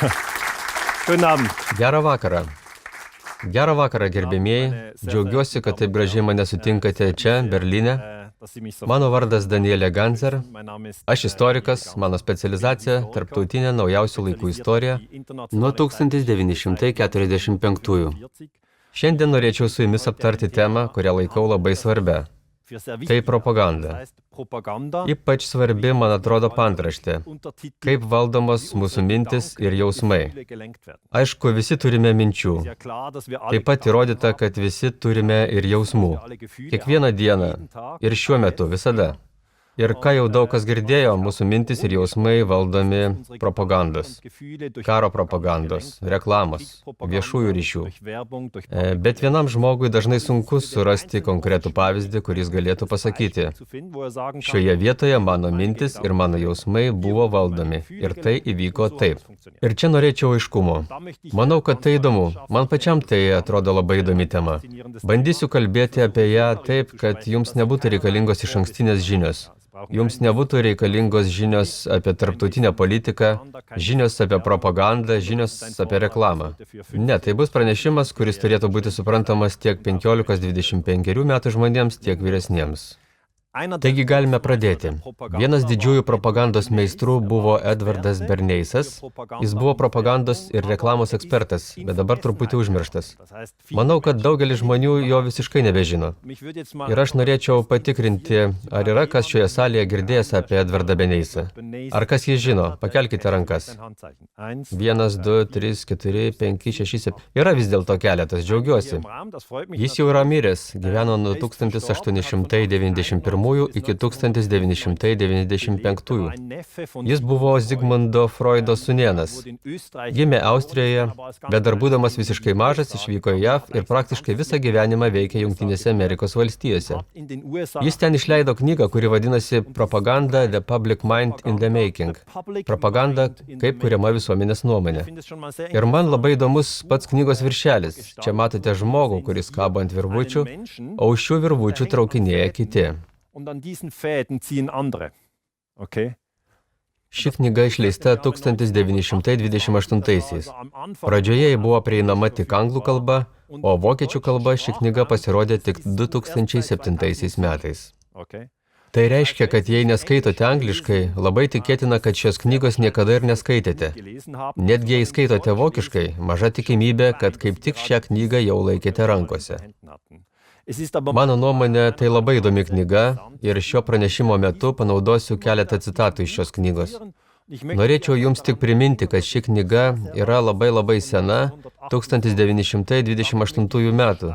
Guten Abend. Gerą vakarą. Gerą vakarą, gerbėmieji. Džiaugiuosi, kad taip gražiai mane sutinkate čia, Berlyne. Mano vardas Danielė Ganzer. Aš istorikas, mano specializacija – tarptautinė naujausių laikų istorija nuo 1945. Šiandien norėčiau su jumis aptarti temą, kurią laikau labai svarbia. Tai propaganda. Ypač svarbi, man atrodo, paantraštė. Kaip valdomos mūsų mintis ir jausmai. Aišku, visi turime minčių. Taip pat įrodyta, kad visi turime ir jausmų. Kiekvieną dieną ir šiuo metu visada. Ir ką jau daug kas girdėjo, mūsų mintis ir jausmai valdomi propagandos. Karo propagandos, reklamos, viešųjų ryšių. Bet vienam žmogui dažnai sunku surasti konkretų pavyzdį, kuris galėtų pasakyti: šioje vietoje mano mintis ir mano jausmai buvo valdomi. Ir tai įvyko taip. Ir čia norėčiau aiškumo. Manau, kad tai įdomu. Man pačiam tai atrodo labai įdomi tema. Bandysiu kalbėti apie ją taip, kad jums nebūtų reikalingos išankstinės žinios. Jums nebūtų reikalingos žinios apie tarptautinę politiką, žinios apie propagandą, žinios apie reklamą. Ne, tai bus pranešimas, kuris turėtų būti suprantamas tiek 15-25 metų žmonėms, tiek vyresniems. Taigi galime pradėti. Vienas didžiųjų propagandos meistrų buvo Edvardas Berneisas. Jis buvo propagandos ir reklamos ekspertas, bet dabar truputį užmirštas. Manau, kad daugelis žmonių jo visiškai nebežino. Ir aš norėčiau patikrinti, ar yra kas šioje salėje girdėjęs apie Edvardą Berneisą. Ar kas jį žino? Pakelkite rankas. 1, 2, 3, 4, 5, 6, 7. Yra vis dėlto keletas, džiaugiuosi. Jis jau yra miręs, gyveno nuo 1891 iki 1995. Jis buvo Zigmundo Freudo sūnėnas. Gimė Austrijoje, bet dar būdamas visiškai mažas išvyko į JAV ir praktiškai visą gyvenimą veikė Jungtinėse Amerikos valstijose. Jis ten išleido knygą, kuri vadinasi Propaganda – The Public Mind in the Making. Propaganda, kaip kuriama visuomenės nuomonė. Ir man labai įdomus pats knygos viršelis. Čia matote žmogų, kuris kabo ant virvučių, o už šių virvučių traukinėja kiti. Ši knyga išleista 1928-aisiais. Pradžioje ji buvo prieinama tik anglų kalba, o vokiečių kalba ši knyga pasirodė tik 2007 metais. Tai reiškia, kad jei neskaitote angliškai, labai tikėtina, kad šios knygos niekada ir neskaitėte. Netgi jei skaitote vokiškai, maža tikimybė, kad kaip tik šią knygą jau laikėte rankose. Mano nuomonė, tai labai įdomi knyga ir šio pranešimo metu panaudosiu keletą citatų iš šios knygos. Norėčiau jums tik priminti, kad ši knyga yra labai sena, 1928 metų.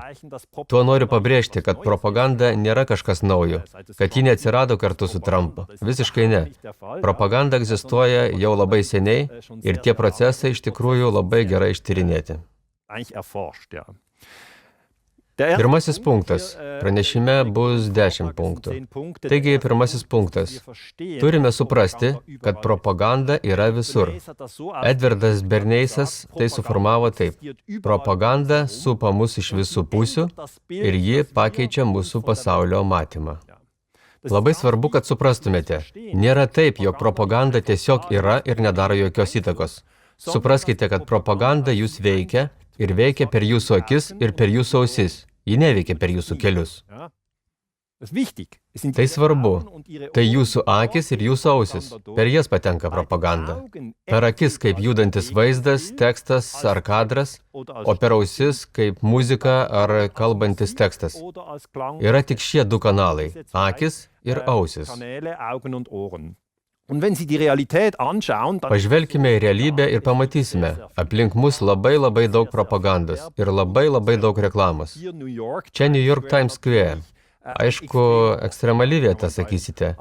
Tuo noriu pabrėžti, kad propaganda nėra kažkas naujo, kad ji neatsirado kartu su Trumpu. Visiškai ne. Propaganda egzistuoja jau labai seniai ir tie procesai iš tikrųjų labai gerai ištyrinėti. Pirmasis punktas. Pranešime bus 10 punktų. Taigi, pirmasis punktas. Turime suprasti, kad propaganda yra visur. Edvardas Berneisas tai suformavo taip. Propaganda supa mus iš visų pusių ir ji pakeičia mūsų pasaulio matymą. Labai svarbu, kad suprastumėte. Nėra taip, jog propaganda tiesiog yra ir nedaro jokios įtakos. Supraskite, kad propaganda jūs veikia ir veikia per jūsų akis ir per jūsų ausis. Ji neveikia per jūsų kelius. Tai svarbu. Tai jūsų akis ir jūsų ausis. Per jas patenka propaganda. Per akis kaip judantis vaizdas, tekstas ar kadras, o per ausis kaip muzika ar kalbantis tekstas. Yra tik šie du kanalai – akis ir ausis. Pažvelkime į realybę ir pamatysime. Aplink mus labai daug propagandos ir labai daug reklamos. Čia New York Times Square. Aišku, ekstremali vieta, sakysite.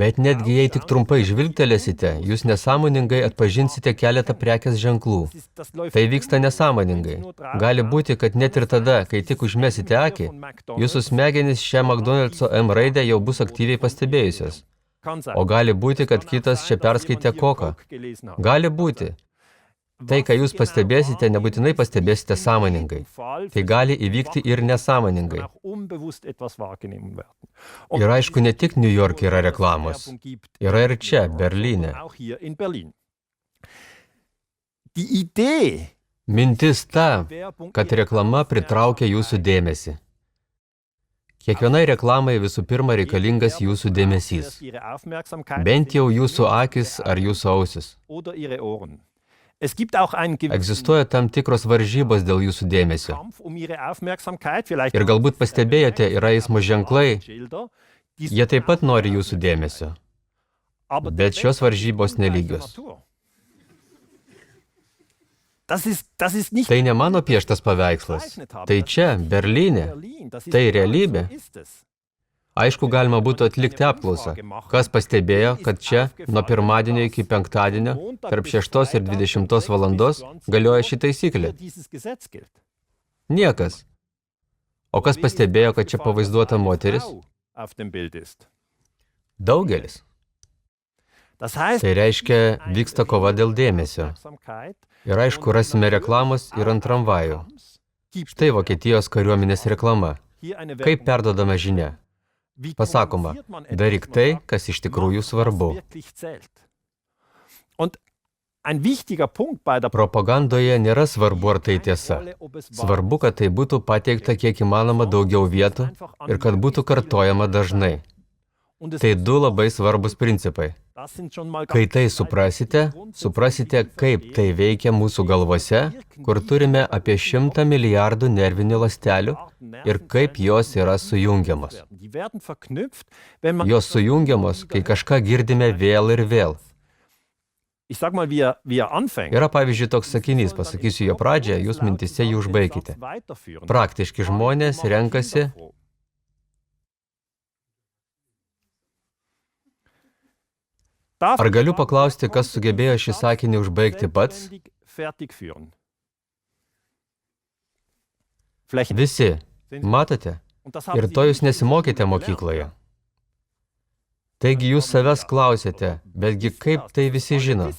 Bet netgi jei tik trumpai žvilgtelėsite, jūs nesąmoningai atpažinsite keletą prekės ženklų. Tai vyksta nesąmoningai. Gali būti, kad net ir tada, kai tik užmesite akį, jūsų smegenys šią McDonald'so M raidę jau bus aktyviai pastebėjusios. O gali būti, kad kitas čia perskaitė koką. Gali būti. Tai, ką jūs pastebėsite, nebūtinai pastebėsite sąmoningai. Tai gali įvykti ir nesąmoningai. Ir aišku, ne tik New York yra reklamos. Yra ir čia, Berlyne. Mintis ta, kad reklama pritraukia jūsų dėmesį. Kiekvienai reklamai visų pirma reikalingas jūsų dėmesys. Bent jau jūsų akis ar jūsų ausis. Egzistuoja tam tikros varžybos dėl jūsų dėmesio. Ir galbūt pastebėjote, yra eismo ženklai, jie taip pat nori jūsų dėmesio. Bet šios varžybos nelygios. Tai ne mano pieštas paveikslas. Tai čia, Berlyne. Tai realybė. Aišku, galima būtų atlikti apklausą. Kas pastebėjo, kad čia nuo pirmadienio iki penktadienio tarp 6 ir 20 valandos galioja ši taisyklė? Niekas. O kas pastebėjo, kad čia pavaizduota moteris? Daugelis. Tai reiškia, vyksta kova dėl dėmesio. Ir aišku, rasime reklamos ir ant tramvajų. Štai Vokietijos kariuomenės reklama. Kaip perduodama žinia? Pasakoma, daryk tai, kas iš tikrųjų svarbu. Propagandoje nėra svarbu, ar tai tiesa. Svarbu, kad tai būtų pateikta kiek įmanoma daugiau vietų ir kad būtų kartojama dažnai. Tai du labai svarbus principai. Kai tai suprasite, kaip tai veikia mūsų galvose, kur turime apie 100 milijardų nervinių ląstelių ir kaip jos yra sujungiamos. Jos sujungiamos, kai kažką girdime vėl ir vėl. Yra pavyzdžiui toks sakinys, pasakysiu jo pradžią, jūs mintise jį užbaikite. Praktiški žmonės renkasi. Ar galiu paklausti, kas sugebėjo šį sakinį užbaigti pats? Visi. Matote? Ir to jūs nesimokėte mokykloje. Taigi jūs savęs klausėte, betgi kaip tai visi žino?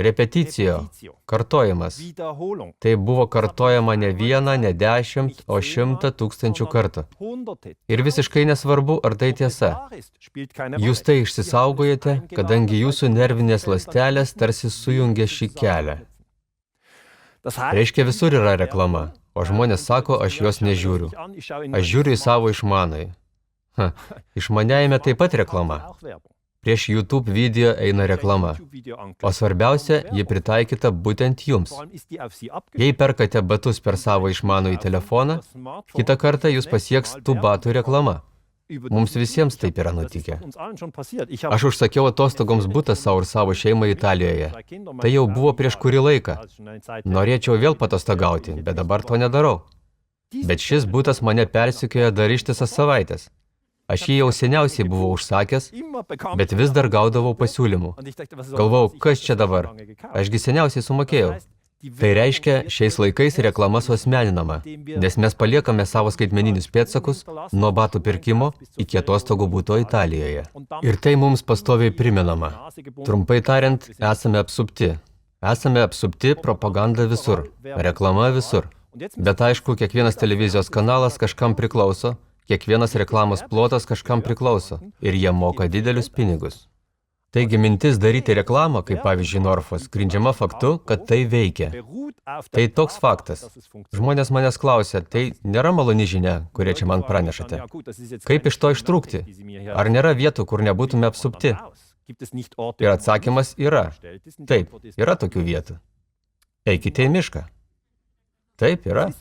Repeticijo, kartojimas. Tai buvo kartojama ne 1, ne 10, o 100 000 kartų. Ir visiškai nesvarbu, ar tai tiesa. Jūs tai išsisaugojote, kadangi jūsų nervinės ląstelės tarsi sujungia šį kelią. Reiškia, visur yra reklama, o žmonės sako, aš jos nežiūriu. Aš žiūriu į savo išmanųjį. Išmaniajame taip pat reklama. Prieš YouTube video eina reklama. O svarbiausia, ji pritaikyta būtent jums. Jei perkate batus per savo išmanųjį telefoną, kitą kartą jūs pasieks tų batų reklama. Mums visiems taip yra nutikę. Aš užsakiau atostogoms butą savo ir savo šeimai Italijoje. Tai jau buvo prieš kurį laiką. Norėčiau vėl patostogauti, bet dabar to nedarau. Bet šis butas mane persekioja dar ištisas savaitės. Aš jį jau seniausiai buvau užsakęs, bet vis dar gaudavau pasiūlymų. Galvau, kas čia dabar? Ašgi seniausiai sumokėjau. Tai reiškia, šiais laikais reklama suasmeninama, nes mes paliekame savo skaitmeninius pėdsakus nuo batų pirkimo iki atostogų buto Italijoje. Ir tai mums pastoviai primenama. Trumpai tariant, esame apsupti. Esame apsupti propaganda visur, reklama visur. Bet aišku, kiekvienas televizijos kanalas kažkam priklauso, kiekvienas reklamos plotas kažkam priklauso ir jie moka didelius pinigus. Taigi mintis daryti reklamą, kaip pavyzdžiui Norfos, grindžiama faktu, kad tai veikia. Tai toks faktas. Žmonės manęs klausia, tai nėra maloni žinia, kurie čia man pranešate. Kaip iš to ištrūkti? Ar nėra vietų, kur nebūtume apsupti? Ir atsakymas yra. Taip, yra tokių vietų. Eikite į mišką. Taip, yra.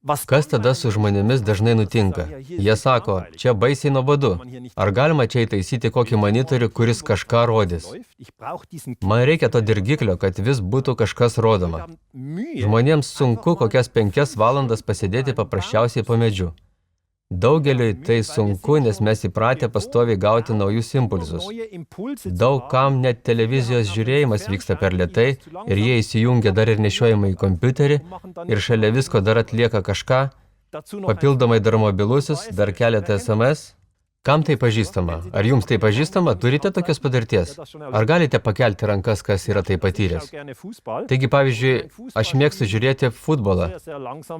Kas tada su žmonėmis dažnai nutinka? Jie sako, čia baisiai nuobodu. Ar galima čia įtaisyti kokį monitorių, kuris kažką rodys? Man reikia to dirgiklio, kad vis būtų kažkas rodoma. Žmonėms sunku kokias 5 valandas pasėdėti paprasčiausiai po medžiu. Daugeliui tai sunku, nes mes įpratę pastoviai gauti naujus impulsus. Daug kam net televizijos žiūrėjimas vyksta per lėtai ir jie įsijungia dar ir nešiojimą į kompiuterį ir šalia visko dar atlieka kažką, papildomai dar mobilusis, dar keletą SMS. Kam tai pažįstama? Ar jums tai pažįstama? Turite tokios patirties? Ar galite pakelti rankas, kas yra tai patyręs? Taigi, pavyzdžiui, aš mėgstu žiūrėti futbolą,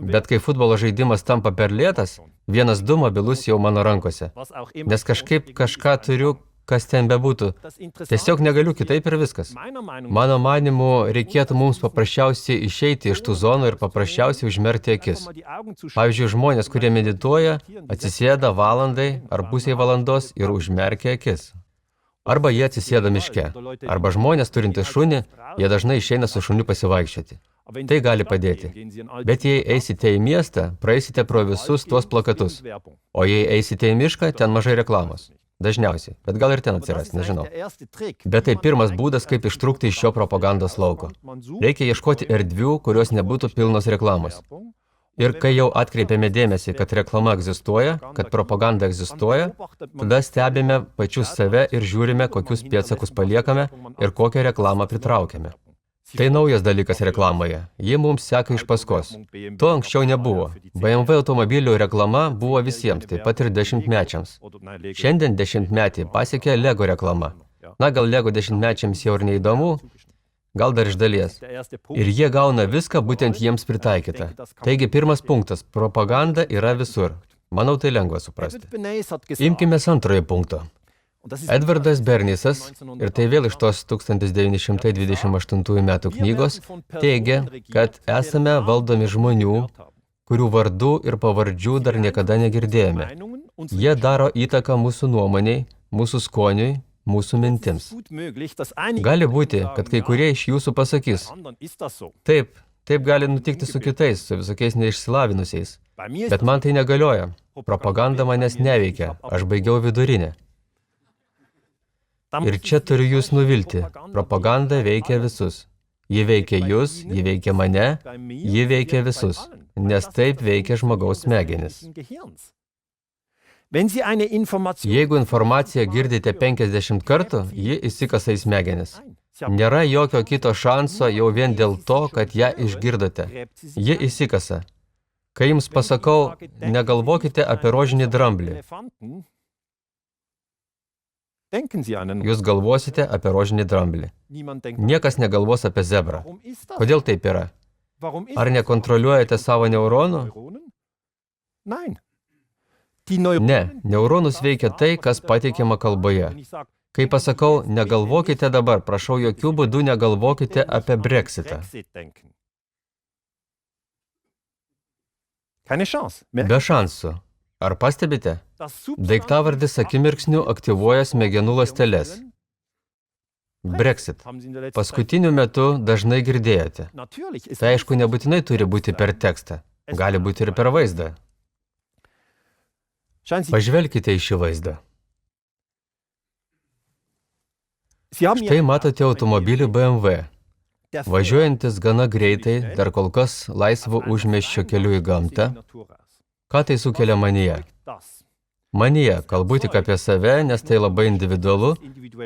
bet kai futbolo žaidimas tampa per lėtas, 1-2 mobilus jau mano rankose. Nes kažkaip kažką turiu, kas ten bebūtų. Tiesiog negaliu kitaip ir viskas. Mano manimu, reikėtų mums paprasčiausiai išeiti iš tų zonų ir paprasčiausiai užmerkti akis. Pavyzdžiui, žmonės, kurie medituoja, atsisėda valandai ar pusiai valandos ir užmerkia akis. Arba jie atsisėda miške. Arba žmonės turintys šunį, jie dažnai išeina su šuniu pasivaikščioti. Tai gali padėti. Bet jei eisite į miestą, praeisite pro visus tuos plakatus. O jei eisite į mišką, ten mažai reklamos. Dažniausiai. Bet gal ir ten atsiras, nežinau. Bet tai pirmas būdas, kaip ištrūkti iš šio propagandos lauko. Reikia ieškoti erdvių, kurios nebūtų pilnos reklamos. Ir kai jau atkreipiame dėmesį, kad reklama egzistuoja, kad propaganda egzistuoja, tada stebime pačius save ir žiūrime, kokius pėdsakus paliekame ir kokią reklamą pritraukiame. Tai naujas dalykas reklamoje. Ji mums seka iš paskos. To anksčiau nebuvo. BMW automobilių reklama buvo visiems, taip pat ir 10-mečiams. Šiandien 10-metį pasiekė Lego reklama. Na, gal Lego 10-mečiams jau ir neįdomu, gal dar iš dalies. Ir jie gauna viską būtent jiems pritaikytą. Taigi pirmas punktas – propaganda yra visur. Manau, tai lengva suprasti. Imkime antrojo punkto. Edvardas Bernisas, ir tai vėl iš tos 1928 metų knygos, teigia, kad esame valdomi žmonių, kurių vardų ir pavardžių dar niekada negirdėjome. Jie daro įtaką mūsų nuomoniai, mūsų skoniui, mūsų mintims. Gali būti, kad kai kurie iš jūsų pasakys, taip gali nutikti su kitais, su visokiais neišsilavinusiais. Bet man tai negalioja. Propaganda manęs neveikia, aš baigiau vidurinę. Ir čia turiu jūs nuvilti. Propaganda veikia visus. Ji veikia jūs, ji veikia mane, ji veikia visus. Nes taip veikia žmogaus smegenis. Jeigu informaciją girdite 50 kartų, ji įsikasa į smegenis. Nėra jokio kito šanso jau vien dėl to, kad ją išgirdote. Ji įsikasa. Kai jums pasakau, negalvokite apie rožinį dramblį. Jūs galvosite apie rožinį dramblį. Niekas negalvos apie zebrą. Kodėl taip yra? Ar nekontroliuojate savo neuronų? Ne, neuronus veikia tai, kas pateikiama kalboje. Kai pasakau, negalvokite dabar, prašau, jokių būdų negalvokite apie Brexitą. Be šansų. Ar pastebite? Daiktavardis akimirksniu aktyvuoja smegenų ląsteles. Brexit. Paskutiniu metu dažnai girdėjote. Tai aišku, nebūtinai turi būti per tekstą. Gali būti ir per vaizdą. Pažvelkite į šį vaizdą. Štai matote automobilį BMW. Važiuojantis gana greitai, dar kol kas laisvu užmiesčio keliu į gamtą. Ką tai sukelia manyje? Manyje, kalbu tik apie save, nes tai labai individualu.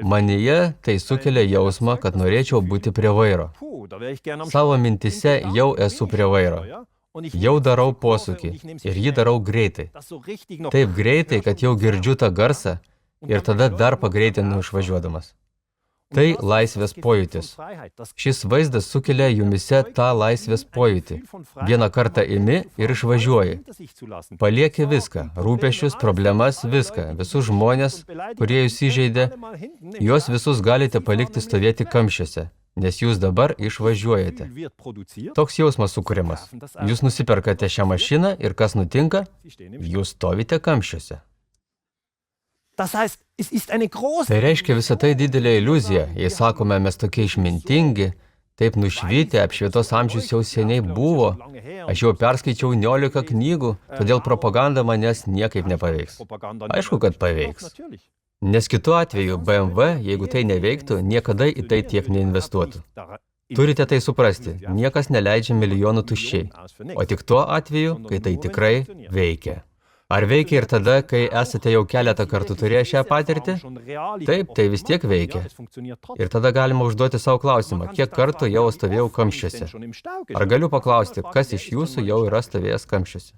Manyje tai sukelia jausmą, kad norėčiau būti prie vairo. Savo mintise jau esu prie vairo. Jau darau posūkį ir jį darau greitai. Taip greitai, kad jau girdžiu tą garsą ir tada dar pagreitinu išvažiuodamas. Tai laisvės pojūtis. Šis vaizdas sukelia jumise tą laisvės pojūtį. Vieną kartą imi ir išvažiuoji. Palieki viską, rūpesčius, problemas, viską, visus žmonės, kurie jūs įžeidė, juos visus galite palikti stovėti kamščiuose, nes jūs dabar išvažiuojate. Toks jausmas sukūrimas. Jūs nusiperkate šią mašiną ir kas nutinka? Jūs stovite kamščiuose. Tai reiškia visą tai didelė iliuzija, jei sakome, mes tokie išmintingi, taip nušvitę, apšvietos amžius jau seniai buvo, aš jau perskaičiau 19 knygų, todėl propaganda manęs niekaip nepaveiks. Aišku, kad paveiks. Nes kitu atveju BMW, jeigu tai neveiktų, niekada į tai tiek neinvestuotų. Turite tai suprasti, niekas neleidžia milijonų tuščiai, o tik tuo atveju, kai tai tikrai veikia. Ar veikia ir tada, kai esate jau keletą kartų turėję šią patirtį? Taip, tai vis tiek veikia. Ir tada galima užduoti savo klausimą, kiek kartų jau stovėjau kamščiuose. Ar galiu paklausti, kas iš jūsų jau yra stovėjęs kamščiuose?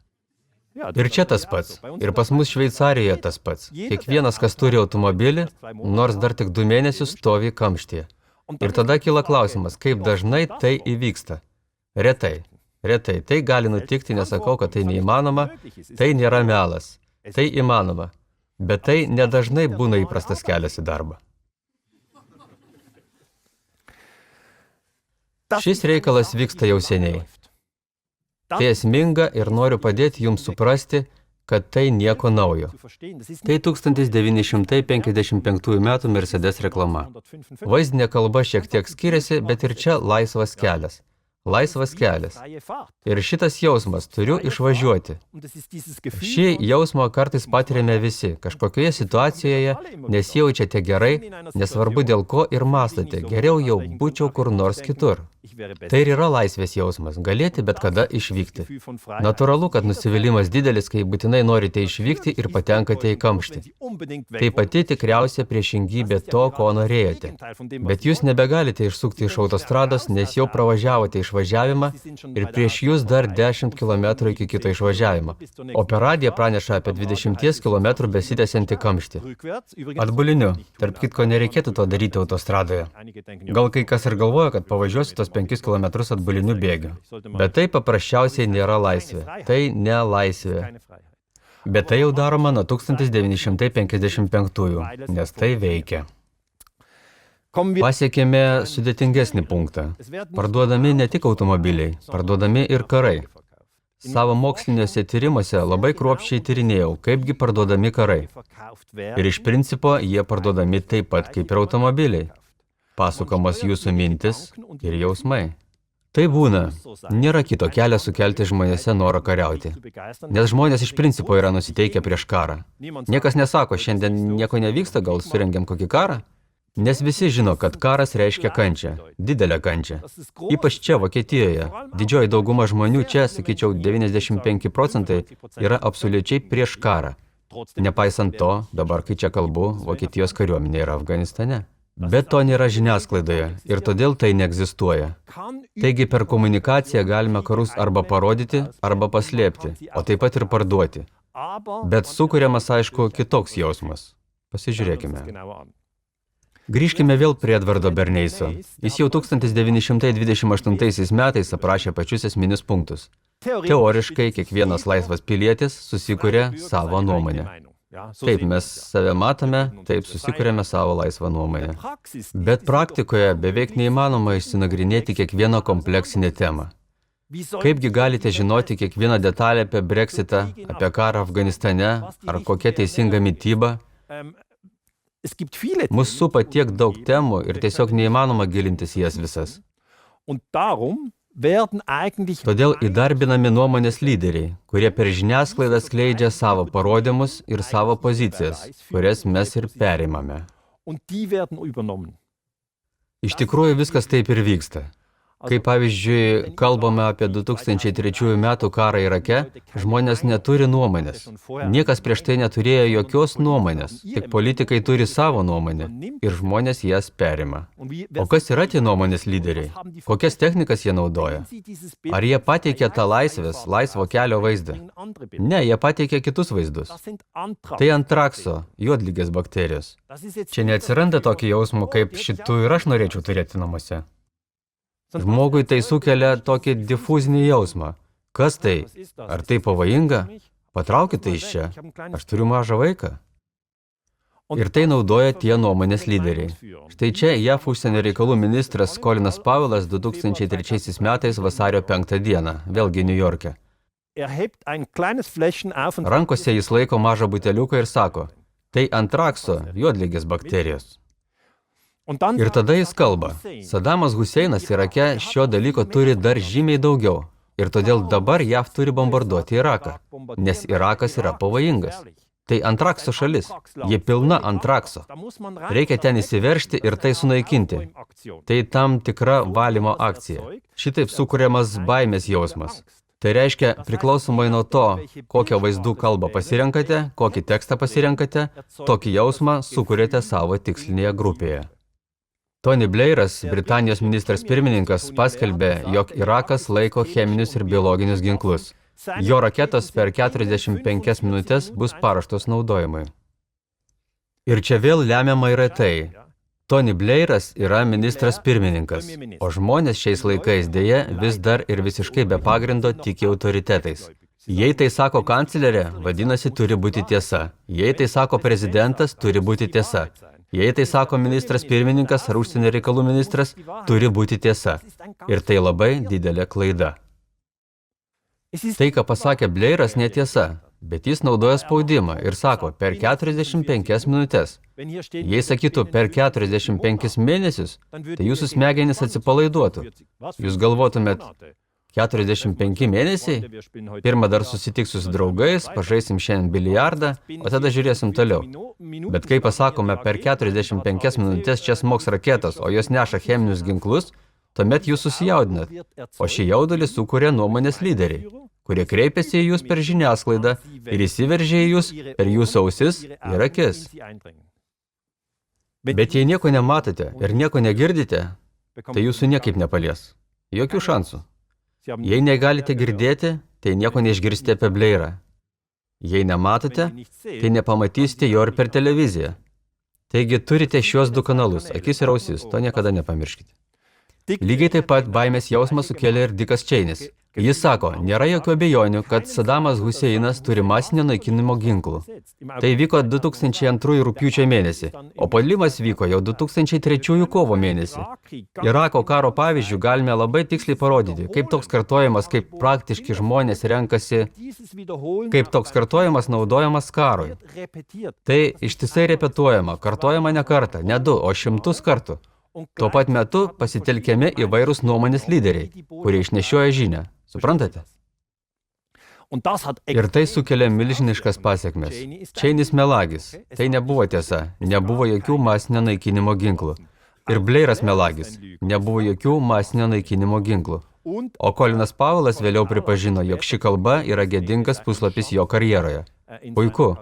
Ir čia tas pats. Ir pas mus Šveicarijoje tas pats. Kiekvienas, kas turi automobilį, nors dar tik 2 mėnesius stovi kamštyje. Ir tada kyla klausimas, kaip dažnai tai įvyksta. Retai. Retai. Tai gali nutikti, nesakau, kad tai neįmanoma, tai nėra melas. Tai įmanoma. Bet tai nedažnai būna įprastas kelias į darbą. Šis reikalas vyksta jau seniai. Tai esminga ir noriu padėti jums suprasti, kad tai nieko naujo. Tai 1955 metų Mercedes reklama. Vaizdinė kalba šiek tiek skiriasi, bet ir čia laisvas kelias. Laisvas kelias. Ir šitas jausmas turiu išvažiuoti. Šį jausmą kartais patiriame visi. Kažkokioje situacijoje nesijaučiate gerai, nesvarbu dėl ko ir mąstate. Geriau jau būčiau kur nors kitur. Tai ir yra laisvės jausmas. Galėti bet kada išvykti. Natūralu, kad nusivylimas didelis, kai būtinai norite išvykti ir patenkate į kamštį. Tai pati tikriausia priešingybė to, ko norėjote. Bet jūs nebegalite išsukti iš autostrados, nes jau pravažiavote išvažiavimą ir prieš jūs dar 10 km iki kito išvažiavimo. O per radiją praneša apie 20 km besitęsiantį kamštį. Atbuliniu. Tarp kitko, nereikėtų to daryti autostradoje. Gal kai kas ir galvoja, kad pavažiuosi tos 5 km atbuliniu bėgiu. Bet tai paprasčiausiai nėra laisvė. Tai ne laisvė. Bet tai jau daroma nuo 1955, nes tai veikia. Pasiekėme sudėtingesnį punktą. Parduodami ne tik automobiliai, parduodami ir karai. Savo moksliniuose tyrimuose labai kruopščiai tyrinėjau, kaipgi parduodami karai. Ir iš principo jie parduodami taip pat kaip ir automobiliai. Pasukamos jūsų mintis ir jausmai. Tai būna. Nėra kito kelio sukelti žmonėse norą kariauti. Nes žmonės iš principo yra nusiteikę prieš karą. Niekas nesako, šiandien nieko nevyksta, gal surengiam kokį karą? Nes visi žino, kad karas reiškia kančią. Didelę kančią. Ypač čia, Vokietijoje. Didžioji dauguma žmonių čia, sakyčiau, 95 procentai, yra absoliučiai prieš karą. Nepaisant to, dabar, kai čia kalbu, Vokietijos kariuomenė yra Afganistane. Bet to nėra žiniasklaidoje ir todėl tai neegzistuoja. Taigi per komunikaciją galime karus arba parodyti, arba paslėpti, o taip pat ir parduoti. Bet sukuriamas, aišku, kitoks jausmas. Pasižiūrėkime. Grįžkime vėl prie Edvardo Berneiso. Jis jau 1928 metais aprašė pačius esminius punktus. Teoriškai kiekvienas laisvas pilietis susikuria savo nuomonę. Taip mes save matome, taip susikuriame savo laisvą nuomonę. Bet praktikoje beveik neįmanoma išsinagrinėti kiekvieną kompleksinę temą. Kaipgi galite žinoti kiekvieną detalę apie Brexitą, apie karą Afganistane ar kokia teisinga mityba? Mus supa tiek daug temų ir tiesiog neįmanoma gilintis į jas visas. Todėl įdarbinami nuomonės lyderiai, kurie per žiniasklaidą skleidžia savo parodymus ir savo pozicijas, kurias mes ir perimame. Iš tikrųjų viskas taip ir vyksta. Kai pavyzdžiui, kalbame apie 2003 metų karą Irake, žmonės neturi nuomonės. Niekas prieš tai neturėjo jokios nuomonės, tik politikai turi savo nuomonę ir žmonės jas perima. O kas yra tie nuomonės lyderiai? Kokias technikas jie naudoja? Ar jie pateikia tą laisvo kelio vaizdą? Ne, jie pateikia kitus vaizdus. Tai antrakso, juodligės bakterijos. Čia neatsiranda tokį jausmą, kaip šitų ir aš norėčiau turėti namuose. Žmogui tai sukelia tokį difuzinį jausmą. Kas tai? Ar tai pavojinga? Patraukit tai iš čia. Aš turiu mažą vaiką. Ir tai naudoja tie nuomonės lyderiai. Štai čia JAV užsienio reikalų ministras Colinas Powellas 2003 metais vasario 5 dieną, vėlgi Niujorke. Rankose jis laiko mažą buteliuką ir sako, tai antrakso, juodligės bakterijos. Ir tada jis kalba, Sadamas Huseinas Irake šio dalyko turi dar žymiai daugiau. Ir todėl dabar JAV turi bombarduoti Iraką, nes Irakas yra pavojingas. Tai antrakso šalis, jie pilna antrakso. Reikia ten įsiveržti ir tai sunaikinti. Tai tam tikra valymo akcija. Šitaip sukuriamas baimės jausmas. Tai reiškia, priklausomai nuo to, kokią vaizdų kalbą pasirenkate, kokį tekstą pasirenkate, tokį jausmą sukuriate savo tikslinėje grupėje. Tony Blairas, Britanijos ministras pirmininkas, paskelbė, jog Irakas laiko cheminius ir biologinius ginklus. Jo raketos per 45 minutės bus paruoštos naudojimui. Ir čia vėl lemiama yra tai. Tony Blairas yra ministras pirmininkas, o žmonės šiais laikais dėja vis dar ir visiškai be pagrindo tiki autoritetais. Jei tai sako kanclerė, vadinasi, turi būti tiesa. Jei tai sako prezidentas, turi būti tiesa. Jei tai sako ministras pirmininkas ar užsienio reikalų ministras, turi būti tiesa. Ir tai labai didelė klaida. Tai, ką pasakė Blairas, netiesa, bet jis naudoja spaudimą ir sako per 45 minutės. Jei sakytų per 45 mėnesius, tai jūsų smegenys atsipalaiduotų. Jūs galvotumėt, 45 mėnesiai, pirmą dar susitiksiu su draugais, pažaisim šiandien biliardą, o tada žiūrėsim toliau. Bet kai pasakome per 45 minutės čia smogs raketos, o jos neša cheminius ginklus, tuomet jūs susijaudinat. O šį jaudulį sukuria nuomonės lyderiai, kurie kreipiasi į jūs per žiniasklaidą ir įsiveržia į jūs per jūsų ausis ir akis. Bet jei nieko nematote ir nieko negirdite, tai jūsų niekaip nepalies. Jokių šansų. Jei negalite girdėti, tai nieko neišgirsite apie Blairą. Jei nematote, tai nepamatysite jo ir per televiziją. Taigi turite šios du kanalus, akis ir ausis, to niekada nepamirškite. Lygiai taip pat baimės jausmą sukėlė ir Dickas Čeinis. Jis sako, nėra jokių abejonių, kad Sadamas Huseinas turi masinio naikinimo ginklų. Tai vyko 2002 rugpjūčio mėnesį, o puolimas vyko jau 2003 kovo mėnesį. Irako karo pavyzdžių galime labai tiksliai parodyti, kaip toks kartojimas, kaip praktiški žmonės renkasi, kaip toks kartojimas naudojamas karui. Tai ištisai repetuojama, kartojama ne kartą, ne 2, o 100 kartų. Tuo pat metu pasitelkiami įvairūs nuomonės lyderiai, kurie išnešioja žinią. Suprantate? Ir tai sukelia milžiniškas pasiekmes. Čeinis melagis. Tai nebuvo tiesa. Nebuvo jokių masinio naikinimo ginklų. Ir Blairas melagis. Nebuvo jokių masinio naikinimo ginklų. O Colinas Powellas vėliau pripažino, jog ši kalba yra gėdingas puslapis jo karjeroje. Puiku,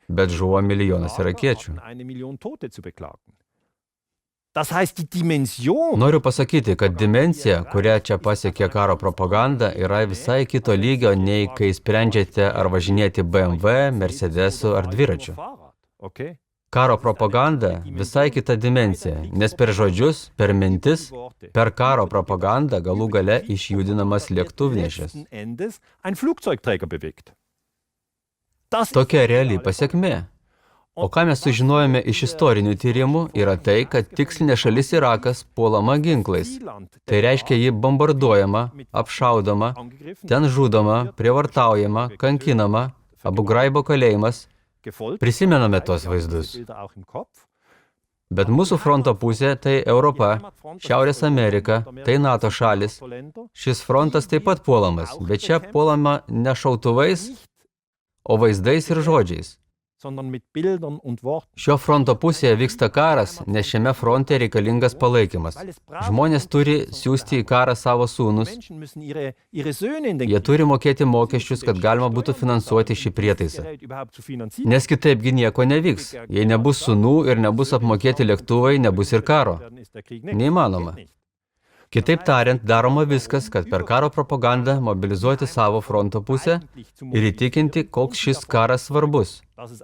bet žuvo milijonas irakiečių. Noriu pasakyti, kad dimensija, kurią čia pasiekė karo propaganda, yra visai kito lygio, nei kai sprendžiate ar važinėti BMW, Mercedesu ar dviračiu. Karo propaganda visai kita dimensija, nes per žodžius, per mintis, per karo propagandą galų gale išjudinamas lėktuvnešis. Tokia reali pasiekmė. O ką mes sužinojome iš istorinių tyrimų, yra tai, kad tikslinė šalis Irakas puolama ginklais. Tai reiškia, ji bombarduojama, apšaudoma, ten žudoma, prievartaujama, kankinama, Abu Graibo kalėjimas. Prisimename tos vaizdus. Bet mūsų fronto pusė tai Europa, Šiaurės Amerika, tai NATO šalis. Šis frontas taip pat puolamas, bet čia puolama ne šautuvais, o vaizdais ir žodžiais. Šio fronto pusėje vyksta karas, nes šiame fronte reikalingas palaikymas. Žmonės turi siųsti į karą savo sūnus. Jie turi mokėti mokesčius, kad galima būtų finansuoti šį prietaisą. Nes kitaipgi nieko nevyks. Jei nebus sūnų ir nebus apmokėti lėktuvai, nebus ir karo. Neįmanoma. Kitaip tariant, daroma viskas, kad per karo propagandą mobilizuoti savo fronto pusę ir įtikinti, koks šis karas svarbus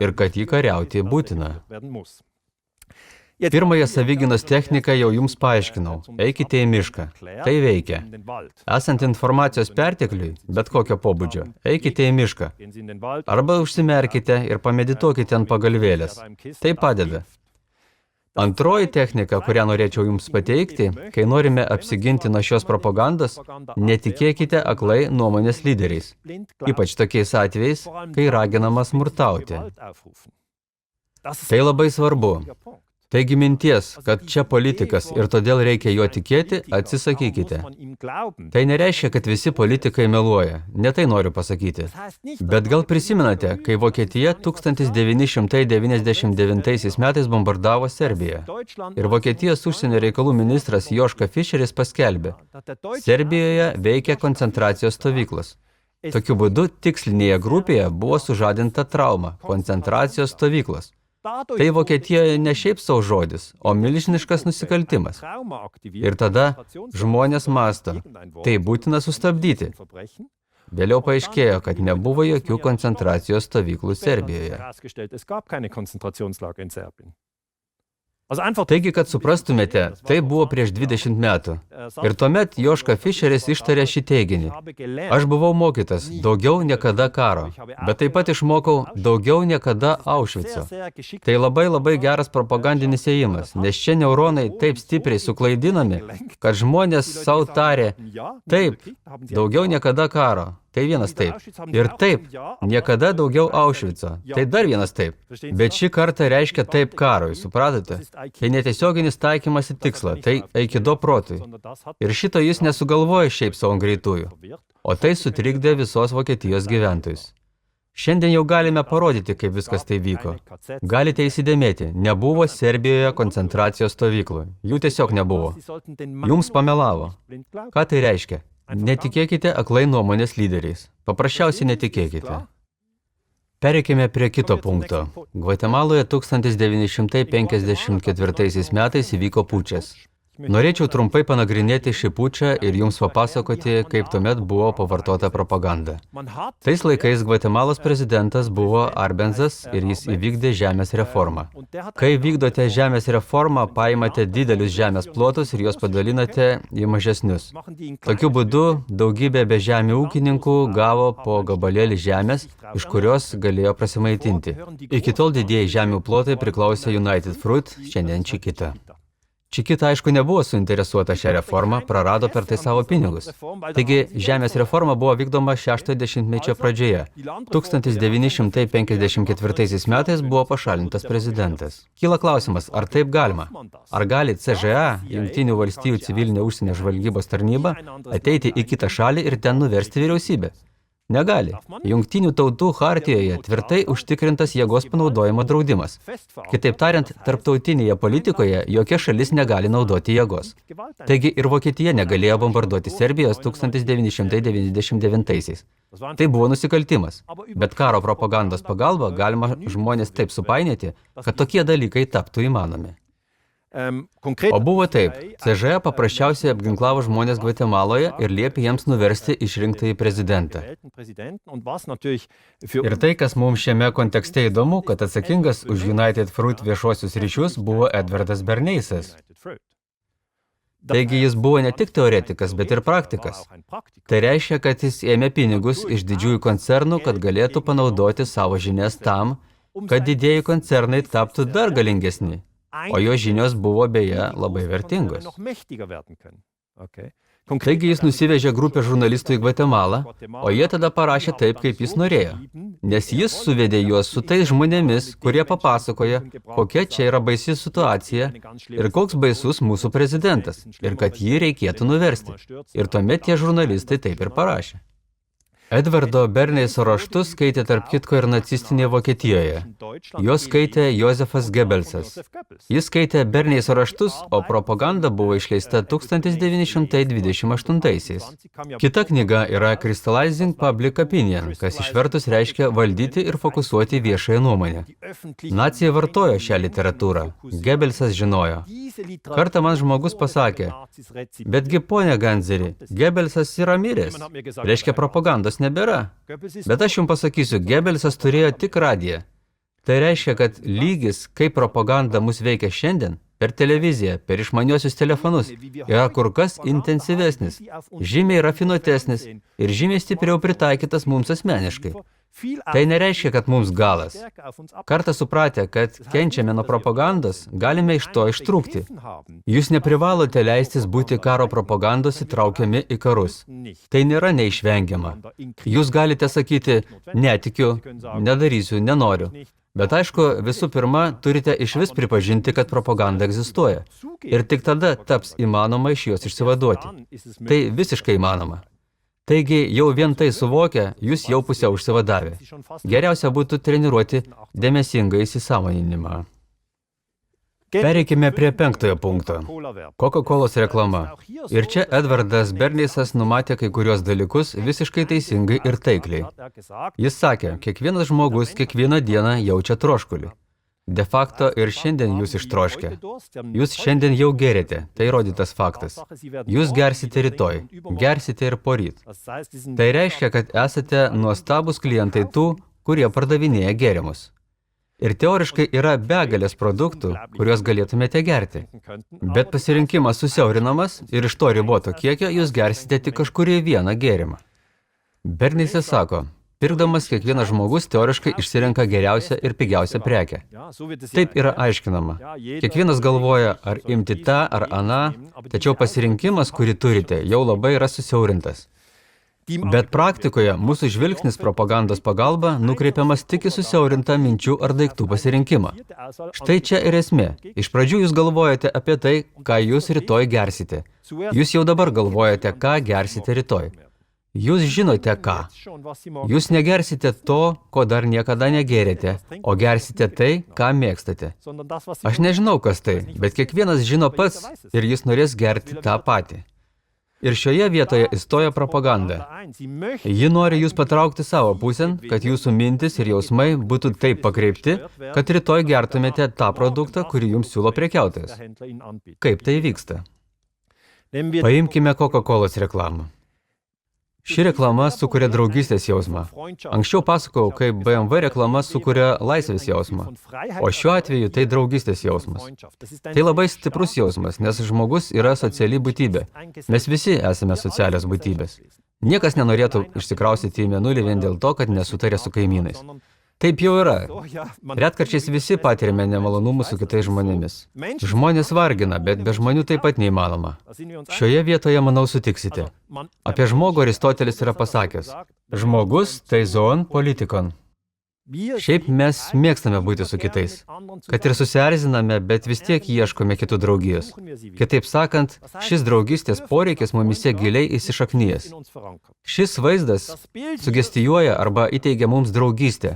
ir kad jį kariauti būtina. Pirmąją savigynos techniką jau jums paaiškinau. Eikite į mišką. Tai veikia. Esant informacijos pertekliui, bet kokio pobūdžio, eikite į mišką. Arba užsimerkite ir pamedituokite ant pagalvėlės. Tai padeda. Antroji technika, kurią norėčiau jums pateikti, kai norime apsiginti nuo šios propagandos, netikėkite aklai nuomonės lyderiais, ypač tokiais atvejais, kai raginama smurtauti. Tai labai svarbu. Taigi minties, kad čia politikas ir todėl reikia juo tikėti, atsisakykite. Tai nereiškia, kad visi politikai meluoja, ne tai noriu pasakyti. Bet gal prisimenate, kai Vokietija 1999 metais bombardavo Serbiją. Ir Vokietijos užsienio reikalų ministras Joška Fischeris paskelbė, Serbijoje veikia koncentracijos stovyklos. Tokiu būdu tikslinėje grupėje buvo sužadinta trauma, koncentracijos stovyklos. Tai Vokietijoje ne šiaip savo žodis, o milžiniškas nusikaltimas. Ir tada žmonės mąsto, tai būtina sustabdyti. Vėliau paaiškėjo, kad nebuvo jokių koncentracijos stovyklų Serbijoje. Taigi, kad suprastumėte, tai buvo prieš 20 metų. Ir tuomet Joška Fischeris ištarė šį teiginį. Aš buvau mokytas, daugiau niekada karo, bet taip pat išmokau daugiau niekada Aušvico. Tai labai geras propagandinis ėjimas, nes čia neuronai taip stipriai suklaidinami, kad žmonės savo tarė, taip, daugiau niekada karo. Tai vienas taip. Ir taip, niekada daugiau Aušvico. Tai dar vienas taip. Bet šį kartą reiškia taip karui, supratote? Tai netiesioginis taikymas į tikslą, tai aikido protui. Ir šito jis nesugalvoja šiaip savo greitųjų. O tai sutrikdė visos Vokietijos gyventojus. Šiandien jau galime parodyti, kaip viskas tai vyko. Galite įsidėmėti, nebuvo Serbijoje koncentracijos stovyklų. Jų tiesiog nebuvo. Jums pamelavo. Ką tai reiškia? Netikėkite aklai nuomonės lyderiais. Paprasčiausiai netikėkite. Pereikime prie kito punkto. Gvatemaloje 1954 metais įvyko pučas. Norėčiau trumpai panagrinėti šį pučą ir jums papasakoti, kaip tuomet buvo pavartota propaganda. Tais laikais Gvatemalos prezidentas buvo Arbenzas ir jis įvykdė žemės reformą. Kai vykdote žemės reformą, paimate didelius žemės plotus ir juos padalinate į mažesnius. Tokiu būdu daugybė bežemių ūkininkų gavo po gabalėlį žemės, iš kurios galėjo prasimaitinti. Iki tol didieji žemių plotai priklausė United Fruit, šiandien Čikita. Čikita, aišku, nebuvo suinteresuota šią reformą, prarado per tai savo pinigus. Taigi, žemės reforma buvo vykdoma 60-mečio pradžioje. 1954 metais buvo pašalintas prezidentas. Kyla klausimas, ar taip galima? Ar gali CŽA, Jungtinių valstijų civilinė užsienio žvalgybos tarnyba, ateiti į kitą šalį ir ten nuversti vyriausybę? Negali. Jungtinių tautų chartijoje tvirtai užtikrintas jėgos panaudojimo draudimas. Kitaip tariant, tarptautinėje politikoje jokia šalis negali naudoti jėgos. Taigi ir Vokietija negalėjo bombarduoti Serbijos 1999-aisiais. Tai buvo nusikaltimas. Bet karo propagandos pagalba galima žmonės taip supainioti, kad tokie dalykai taptų įmanomi. O buvo taip, CŽA paprasčiausiai apginklavo žmonės Gvatemaloje ir liepė jiems nuversti išrinktąjį prezidentą. Ir tai, kas mums šiame kontekste įdomu, kad atsakingas už United Fruit viešuosius ryšius buvo Edvardas Berneisas. Taigi jis buvo ne tik teoretikas, bet ir praktikas. Tai reiškia, kad jis ėmė pinigus iš didžiųjų koncernų, kad galėtų panaudoti savo žinias tam, kad didieji koncernai taptų dar galingesni. O jo žinios buvo beje labai vertingos. Taigi jis nusivežė grupę žurnalistų į Gvatemalą, o jie tada parašė taip, kaip jis norėjo. Nes jis suvedė juos su tais žmonėmis, kurie papasakoja, kokia čia yra baisi situacija ir koks baisus mūsų prezidentas, ir kad jį reikėtų nuversti. Ir tuomet tie žurnalistai taip ir parašė. Edvardo Berneiso raštus skaitė tarp kitko ir nacistinėje Vokietijoje. Juos skaitė Josefas Gebelsas. Jis skaitė Berneiso raštus, o propaganda buvo išleista 1928-aisiais. Kita knyga yra Crystallizing Public Opinion, kas išvertus reiškia valdyti ir fokusuoti viešąją nuomonę. Nacijai vartojo šią literatūrą. Gebelsas žinojo. Kartą man žmogus pasakė, betgi ponia Ganzeri, Gebelsas yra miręs. Reiškia propagandos nebėra. Bet aš jums pasakysiu, Gebelsas turėjo tik radiją. Tai reiškia, kad lygis, kaip propaganda mus veikia šiandien, per televiziją, per išmaniuosius telefonus, yra kur kas intensyvesnis, žymiai rafinuotesnis ir žymiai stipriau pritaikytas mums asmeniškai. Tai nereiškia, kad mums galas. Kartą supratę, kad kenčiame nuo propagandos, galime iš to ištrūkti. Jūs neprivalote leistis būti karo propagandos įtraukiami į karus. Tai nėra neišvengiama. Jūs galite sakyti, netikiu, nedarysiu, nenoriu. Bet aišku, visų pirma, turite išvis pripažinti, kad propaganda egzistuoja. Ir tik tada taps įmanoma iš jos išsivaduoti. Tai visiškai įmanoma. Taigi, jau vien tai suvokę, jūs jau pusiau užsivadavę. Geriausia būtų treniruoti dėmesingą įsisąmoninimą. Pereikime prie 5 punkto. Coca-Colos reklama. Ir čia Edvardas Berneisas numatė kai kurios dalykus visiškai teisingai ir taikliai. Jis sakė, kiekvienas žmogus kiekvieną dieną jaučia troškulį. De facto ir šiandien jūs ištroškę. Jūs šiandien jau gerėte, tai rodytas faktas. Jūs gersite rytoj, gersite ir poryt. Tai reiškia, kad esate nuostabūs klientai tų, kurie pardavinėja gėrimus. Ir teoriškai yra begalės produktų, kuriuos galėtumėte gerti. Bet pasirinkimas susiaurinamas ir iš to riboto kiekio jūs gersite tik kažkurį vieną gėrimą. Berneisas sako, pirkdamas kiekvienas žmogus teoriškai išsirenka geriausią ir pigiausią prekę. Taip yra aiškinama. Kiekvienas galvoja, ar imti tą ar aną, tačiau pasirinkimas, kurį turite, jau labai yra susiaurintas. Bet praktikoje mūsų žvilgsnis propagandos pagalba nukreipiamas tik į susiaurintą minčių ar daiktų pasirinkimą. Štai čia ir esmė. Iš pradžių jūs galvojate apie tai, ką jūs rytoj gersite. Jūs jau dabar galvojate, ką gersite rytoj. Jūs žinote ką. Jūs negersite to, ko dar niekada negėrėte, o gersite tai, ką mėgstate. Aš nežinau, kas tai, bet kiekvienas žino pats ir jis norės gerti tą patį. Ir šioje vietoje įstoja propaganda. Ji nori jūs patraukti savo pusėn, kad jūsų mintis ir jausmai būtų taip pakreipti, kad rytoj gertumėte tą produktą, kurį jums siūlo prekiautojas. Kaip tai vyksta? Paimkime Coca-Colos reklamą. Ši reklama sukuria draugystės jausmą. Anksčiau pasakojau, kaip BMW reklama sukuria laisvės jausmą. O šiuo atveju tai draugystės jausmas. Tai labai stiprus jausmas, nes žmogus yra sociali būtybė. Mes visi esame socialios būtybės. Niekas nenorėtų išsikraustyti į mėnulį vien dėl to, kad nesutarė su kaimynais. Taip jau yra. Retkarčiais visi patirime nemalonumų su kitais žmonėmis. Žmonės vargina, bet be žmonių taip pat neįmanoma. Šioje vietoje, manau, sutiksite. Apie žmogų Aristotelis yra pasakęs. Žmogus tai zoon politikon. Šiaip mes mėgstame būti su kitais. Kad ir susierziname, bet vis tiek ieškome kitų draugijos. Kitaip sakant, šis draugystės poreikis mumise giliai įsišaknyjęs. Šis vaizdas sugestijuoja arba įteigia mums draugystę.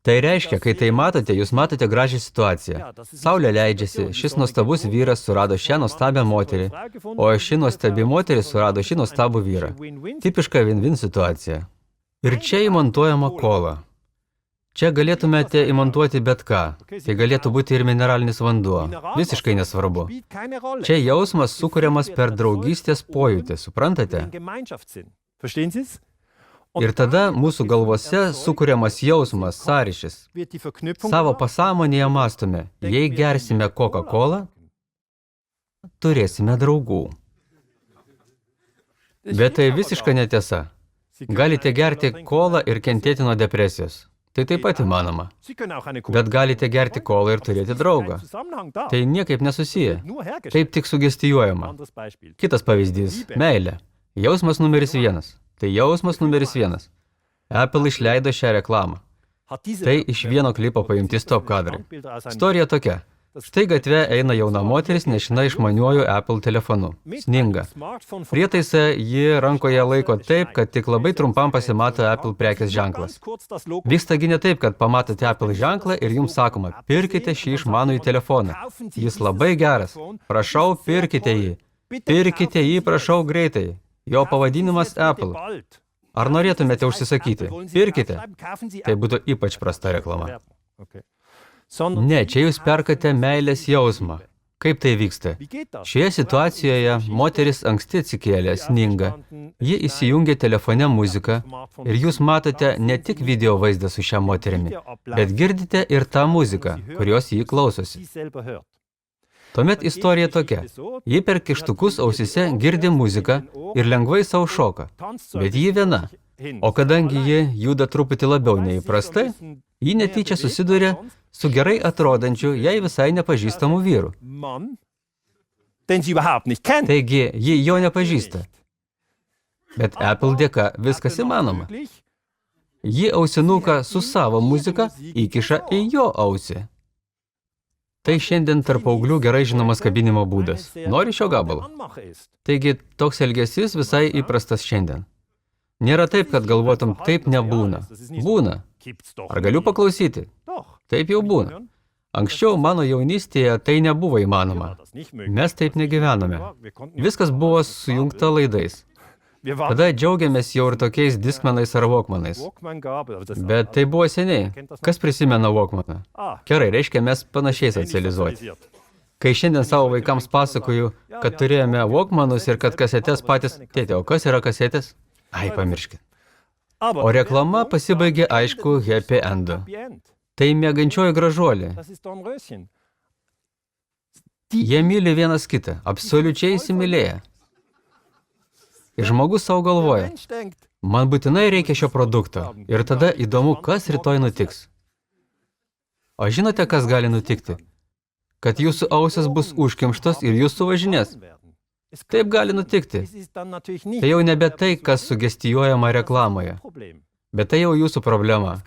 Tai reiškia, kai tai matote, jūs matote gražią situaciją. Saulė leidžiasi, šis nuostabus vyras surado šią nuostabią moterį, o ši nuostabi moteris surado šį nuostabų vyrą. Tipiška win-win situacija. Ir čia įmontuojama kola. Čia galėtumėte įmontuoti bet ką. Tai galėtų būti ir mineralinis vanduo. Visiškai nesvarbu. Čia jausmas sukuriamas per draugystės pojūtį, suprantate? Ir tada mūsų galvose sukuriamas jausmas, sąryšis. Savo pasąmonėje mąstome, jei gersime Coca-Colą, turėsime draugų. Bet tai visiška netiesa. Galite gerti kolą ir kentėti nuo depresijos. Tai taip pat įmanoma. Bet galite gerti kolą ir turėti draugą. Tai niekaip nesusiję. Taip tik sugestijuojama. Kitas pavyzdys – meilė. Jausmas numeris 1. Tai jausmas numeris 1. Apple išleido šią reklamą. Tai iš vieno klipo paimti stop kadrai. Istorija tokia. Štai gatve eina jauna moteris nešina išmaniuoju Apple telefonu. Sninga. Prietaisą ji rankoje laiko taip, kad tik labai trumpam pasimato Apple prekės ženklas. Vyksta gi ne taip, kad pamatote Apple ženklą ir jums sakoma, pirkite šį išmanųjį telefoną. Jis labai geras. Prašau, pirkite jį. Pirkite jį, prašau, greitai. Jo pavadinimas Apple. Ar norėtumėte užsisakyti? Pirkite. Tai būtų ypač prasta reklama. Ne, čia jūs perkate meilės jausmą. Kaip tai vyksta? Šioje situacijoje moteris anksti atsikėlė, sninga. Ji įsijungia telefone muziką ir jūs matote ne tik video vaizdą su šia moterimi, bet girdite ir tą muziką, kurios jį klausosi. Tuomet istorija tokia. Ji per kištukus ausise girdi muziką ir lengvai savo šoka, bet ji viena. O kadangi ji juda truputį labiau neįprastai, ji netyčia susiduria su gerai atrodančiu, jai visai nepažįstamu vyru. Taigi, ji jo nepažįsta. Bet Apple dėka viskas įmanoma. Ji ausinuką su savo muzika įkiša į jo ausį. Tai šiandien tarp paauglių gerai žinomas kabinimo būdas. Nori šio gabalo? Taigi, toks elgesys visai įprastas šiandien. Nėra taip, kad galvotum, taip nebūna. Būna. Ar galiu paklausyti? Taip jau būna. Anksčiau mano jaunystėje tai nebuvo įmanoma. Mes taip negyvenome. Viskas buvo sujungta laidais. Tada džiaugiamės jau ir tokiais diskmenais ar walkmanais. Bet tai buvo seniai. Kas prisimena walkmaną? Gerai, reiškia mes panašiai socializuoti. Kai šiandien savo vaikams pasakoju, kad turėjome walkmanus ir kad kasetės patys... Tėte, o kas yra kasetės? Ai, pamirškit. O reklama pasibaigė aišku happy endu. Tai miegančioji gražuolė. Jie myli vienas kitą, absoliučiai įsimylėję. Ir žmogus savo galvoja, man būtinai reikia šio produkto. Ir tada įdomu, kas rytoj nutiks. O žinote, kas gali nutikti? Kad jūsų ausis bus užkimštos ir jūs suvažinės. Taip gali nutikti. Tai jau nebe tai, kas sugestijuojama reklamoje. Bet tai jau jūsų problema.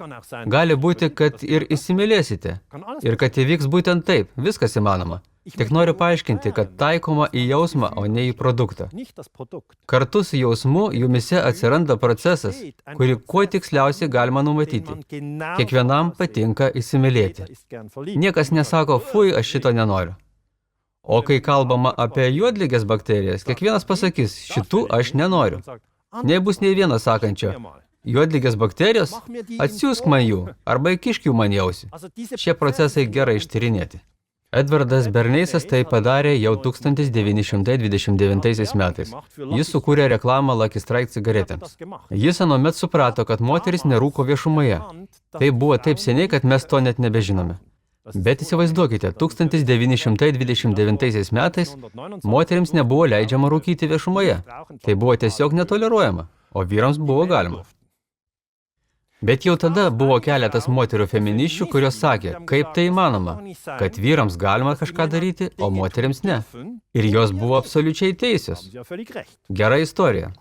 Gali būti, kad ir įsimylėsite. Ir kad įvyks būtent taip. Viskas įmanoma. Tik noriu paaiškinti, kad taikoma į jausmą, o ne į produktą. Kartu su jausmu jumise atsiranda procesas, kurį kuo tiksliausiai galima numatyti. Kiekvienam patinka įsimylėti. Niekas nesako, fui, aš šito nenoriu. O kai kalbama apie juodligės bakterijas, kiekvienas pasakys, šitų aš nenoriu. Nebus nei vieno sakančio. Juodligės bakterijos? Atsiųsk man jų, arba įkišk jų man į ausį. Šie procesai gerai ištyrinėti. Edvardas Berneisas tai padarė jau 1929 metais. Jis sukūrė reklamą Lucky Strike cigaretėms. Jis anuomet suprato, kad moteris nerūko viešumoje. Tai buvo taip seniai, kad mes to net nebežinome. Bet įsivaizduokite, 1929 metais moterims nebuvo leidžiama rūkyti viešumoje. Tai buvo tiesiog netoleruojama, o vyrams buvo galima. Bet jau tada buvo keletas moterų feminisčių, kurios sakė, kaip tai įmanoma, kad vyrams galima kažką daryti, o moterims ne. Ir jos buvo absoliučiai teisios. Gera istorija.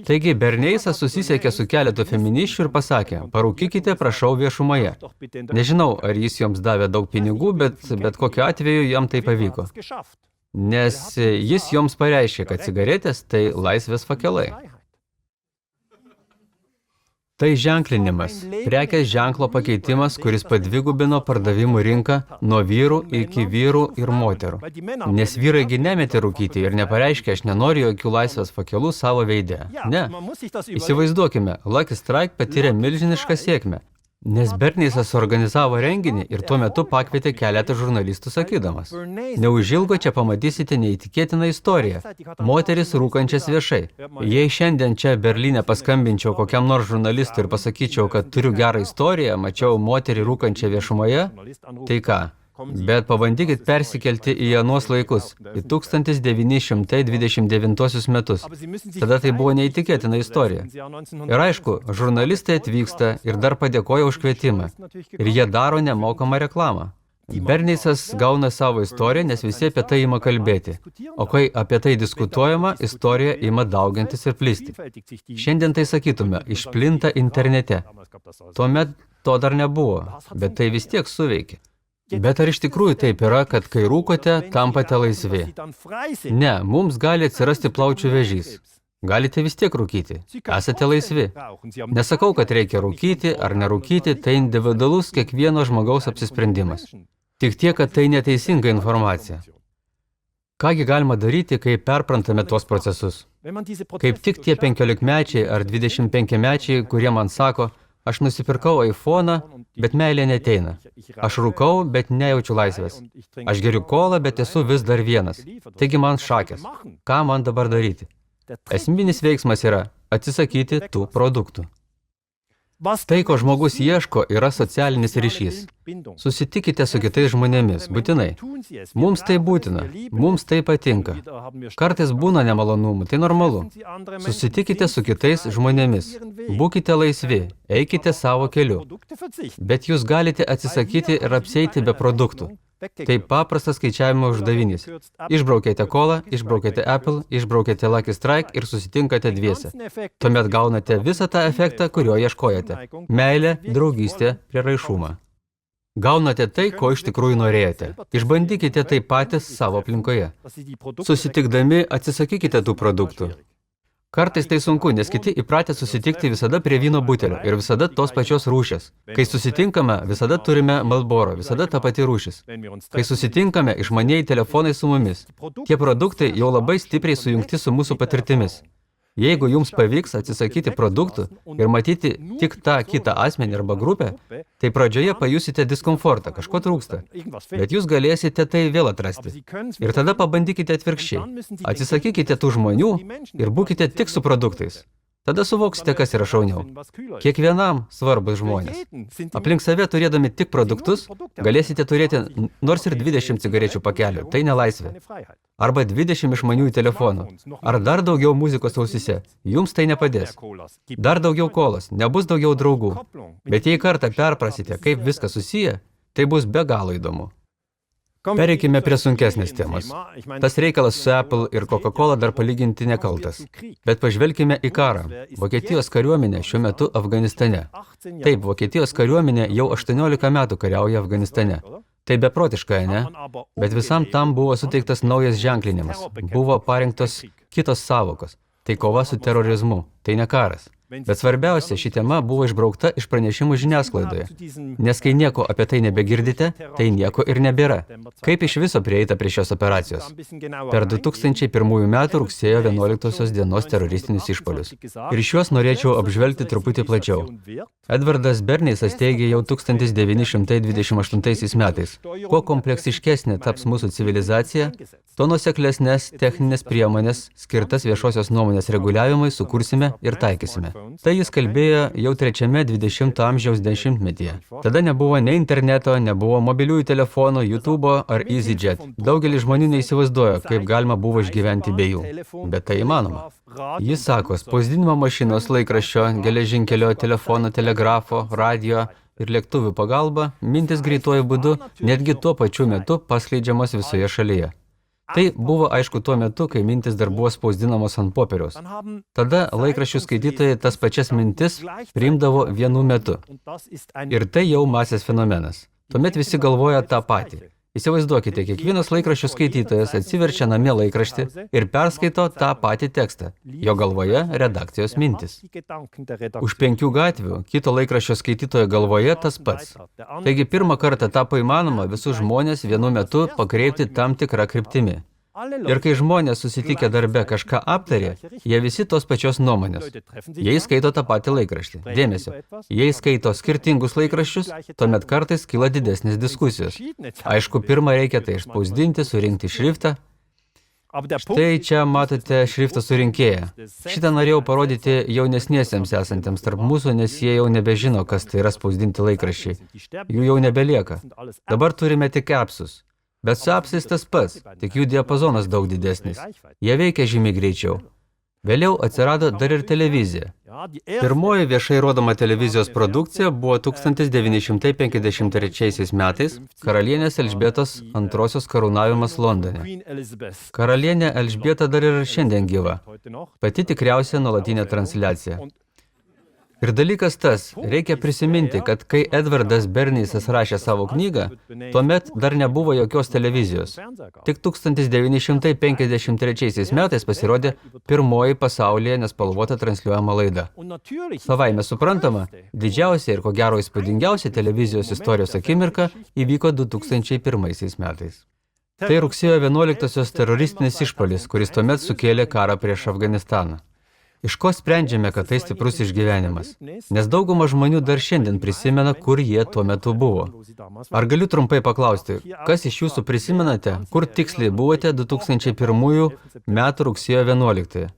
Taigi Berneisas susisiekė su keletu feminisčių ir pasakė, parūkykite, prašau, viešumoje. Nežinau, ar jis joms davė daug pinigų, bet kokiu atveju jam tai pavyko. Nes jis joms pareiškė, kad cigaretės tai laisvės fakelai. Tai ženklinimas, prekės ženklo pakeitimas, kuris padvigubino pardavimų rinką nuo vyrų iki vyrų ir moterų. Nes vyrai gi nemetė rūkyti ir nepareiškė, aš nenoriu jokių laisvės fakelų savo veide. Ne. Įsivaizduokime, Lucky Strike patyrė milžinišką sėkmę. Nes Berneisas organizavo renginį ir tuo metu pakvietė keletą žurnalistų sakydamas. Neužilgo čia pamatysite neįtikėtiną istoriją. Moteris rūkančias viešai. Jei šiandien čia Berlyne paskambinčiau kokiam nors žurnalistui ir pasakyčiau, kad turiu gerą istoriją, mačiau moterį rūkančią viešumoje, tai ką? Bet pabandykit persikelti į anuos laikus, į 1929 metus. Tada tai buvo neįtikėtina istorija. Ir aišku, žurnalistai atvyksta ir dar padėkoja už kvietimą. Ir jie daro nemokamą reklamą. Berneisas gauna savo istoriją, nes visi apie tai ima kalbėti. O kai apie tai diskutuojama, istorija ima daugintis ir plisti. Šiandien tai sakytume, išplinta internete. Tuomet to dar nebuvo, bet tai vis tiek suveikė. Bet ar iš tikrųjų taip yra, kad kai rūkote, tampate laisvi? Ne, mums gali atsirasti plaučių vėžys. Galite vis tiek rūkyti. Esate laisvi. Nesakau, kad reikia rūkyti ar nerūkyti, tai individualus kiekvieno žmogaus apsisprendimas. Tik tiek, kad tai neteisinga informacija. Kągi galima daryti, kai perprantame tuos procesus? Kaip tik tie 15-mečiai ar 25-mečiai, kurie man sako, aš nusipirkau iPhone'ą, bet meilė neteina. Aš rūkau, bet nejaučiu laisvės. Aš geriu kolą, bet esu vis dar vienas. Taigi man šakės. Ką man dabar daryti? Esminis veiksmas yra atsisakyti tų produktų. Tai, ko žmogus ieško, yra socialinis ryšys. Susitikite su kitais žmonėmis, būtinai. Mums tai būtina, mums tai patinka. Kartais būna nemalonumų, tai normalu. Susitikite su kitais žmonėmis. Būkite laisvi, eikite savo keliu. Bet jūs galite atsisakyti ir apsieiti be produktų. Tai paprastas skaičiavimo uždavinys. Išbraukėte kolą, išbraukėte Apple, išbraukėte Lucky Strike ir susitinkate dviese. Tuomet gaunate visą tą efektą, kurio ieškojate. Meilė, draugystė, prieraišumą. Gaunate tai, ko iš tikrųjų norėjote. Išbandykite tai patys savo aplinkoje. Susitikdami atsisakykite tų produktų. Kartais tai sunku, nes kiti įpratę susitikti visada prie vyno butelio ir visada tos pačios rūšės. Kai susitinkame, visada turime Marlboro, visada ta pati rūšis. Kai susitinkame, išmanieji telefonai su mumis. Tie produktai jau labai stipriai sujungti su mūsų patirtimis. Jeigu jums pavyks atsisakyti produktų ir matyti tik tą kitą asmenį arba grupę, tai pradžioje pajusite diskomfortą, kažko trūksta. Bet jūs galėsite tai vėl atrasti. Ir tada pabandykite atvirkščiai. Atsisakykite tų žmonių ir būkite tik su produktais. Tada suvoksite, kas yra šauniau. Kiekvienam svarbus žmonės. Aplink save turėdami tik produktus, galėsite turėti nors ir 20 cigarečių pakelių. Tai nelaisvė. Arba 20 išmaniųjų telefonų. Ar dar daugiau muzikos ausyse. Jums tai nepadės. Dar daugiau kolos. Nebus daugiau draugų. Bet jei kartą perprasite, kaip viskas susiję, tai bus be galo įdomu. Pereikime prie sunkesnės temos. Tas reikalas su Apple ir Coca-Cola dar palyginti nekaltas. Bet pažvelkime į karą. Vokietijos kariuomenė šiuo metu Afganistane. Taip, Vokietijos kariuomenė jau 18 metų kariauja Afganistane. Tai beprotiška, ne? Bet visam tam buvo suteiktas naujas ženklinimas. Buvo parinktos kitos savokos. Tai kova su terorizmu. Tai ne karas. Bet svarbiausia, ši tema buvo išbraukta iš pranešimų žiniasklaidoje. Nes kai nieko apie tai nebegirdite, tai nieko ir nebėra. Kaip iš viso prieita prie šios operacijos? Per 2001 metų rugsėjo 11 dienos teroristinius išpuolius. Ir šiuos norėčiau apžvelgti truputį plačiau. Edvardas Berneisas teigė jau 1928 metais. Kuo kompleksiškesnė taps mūsų civilizacija, tuo nuoseklesnės techninės priemonės skirtas viešosios nuomonės reguliavimui sukursime ir taikysime. Tai jis kalbėjo jau 20 amžiaus dešimtmetyje. Tada nebuvo nei interneto, nebuvo mobiliųjų telefonų, YouTube'o ar EasyJet. Daugelis žmonių neįsivaizduoja, kaip galima buvo išgyventi be jų. Bet tai įmanoma. Jis sako, spausdinimo mašinos, laikraščio, geležinkelio, telefono, telegrafo, radio ir lėktuvių pagalba, mintis greituoju būdu, netgi tuo pačiu metu paskleidžiamos visoje šalyje. Tai buvo aišku tuo metu, kai mintis dar buvo spausdinamos ant popieriaus. Tada laikraščių skaitytojai tas pačias mintis priimdavo vienu metu. Ir tai jau masės fenomenas. Tuomet visi galvoja tą patį. Įsivaizduokite, kiekvienas laikraščių skaitytojas atsiverčia namie laikraštį ir perskaito tą patį tekstą. Jo galvoje redakcijos mintis. Už 5 gatvių kito laikraščio skaitytojo galvoje tas pats. Taigi pirmą kartą tapo įmanoma visus žmonės vienu metu pakreipti tam tikrą kryptimi. Ir kai žmonės susitikę darbe kažką aptarė, jie visi tos pačios nuomonės. Jie skaito tą patį laikraštį. Dėmesio. Jei skaito skirtingus laikraščius, tuomet kartais kyla didesnės diskusijos. Aišku, pirmą reikia tai išspausdinti, surinkti šriftą. Štai čia matote šrifto surinkėją. Šitą norėjau parodyti jaunesniesiems esantiems tarp mūsų, nes jie jau nebežino, kas tai yra spausdinti laikraščiai. Jų jau nebelieka. Dabar turime tik appsus. Bet su appsais tas pats, tik jų diapazonas daug didesnis. Jie veikia žymiai greičiau. Vėliau atsirado dar ir televizija. Pirmoji viešai rodoma televizijos produkcija buvo 1953 metais karalienės Elžbietos II karūnavimas Londone. Karalienė Elžbieta dar ir šiandien gyva. Pati tikriausia nuolatinė transliacija. Ir dalykas tas, reikia prisiminti, kad kai Edvardas Berneisas rašė savo knygą, tuomet dar nebuvo jokios televizijos. Tik 1953 metais pasirodė pirmoji pasaulyje nespalvota transliuojama laida. Savaime suprantama, didžiausia ir ko gero įspūdingiausia televizijos istorijos akimirka įvyko 2001 metais. Tai rugsėjo 11-osios teroristinis išpuolis, kuris tuomet sukėlė karą prieš Afganistaną. Iš ko sprendžiame, kad tai stiprus išgyvenimas? Nes dauguma žmonių dar šiandien prisimena, kur jie tuo metu buvo. Ar galiu trumpai paklausti, kas iš jūsų prisimenate, kur tiksliai buvote 2001 metų rugsėjo 11?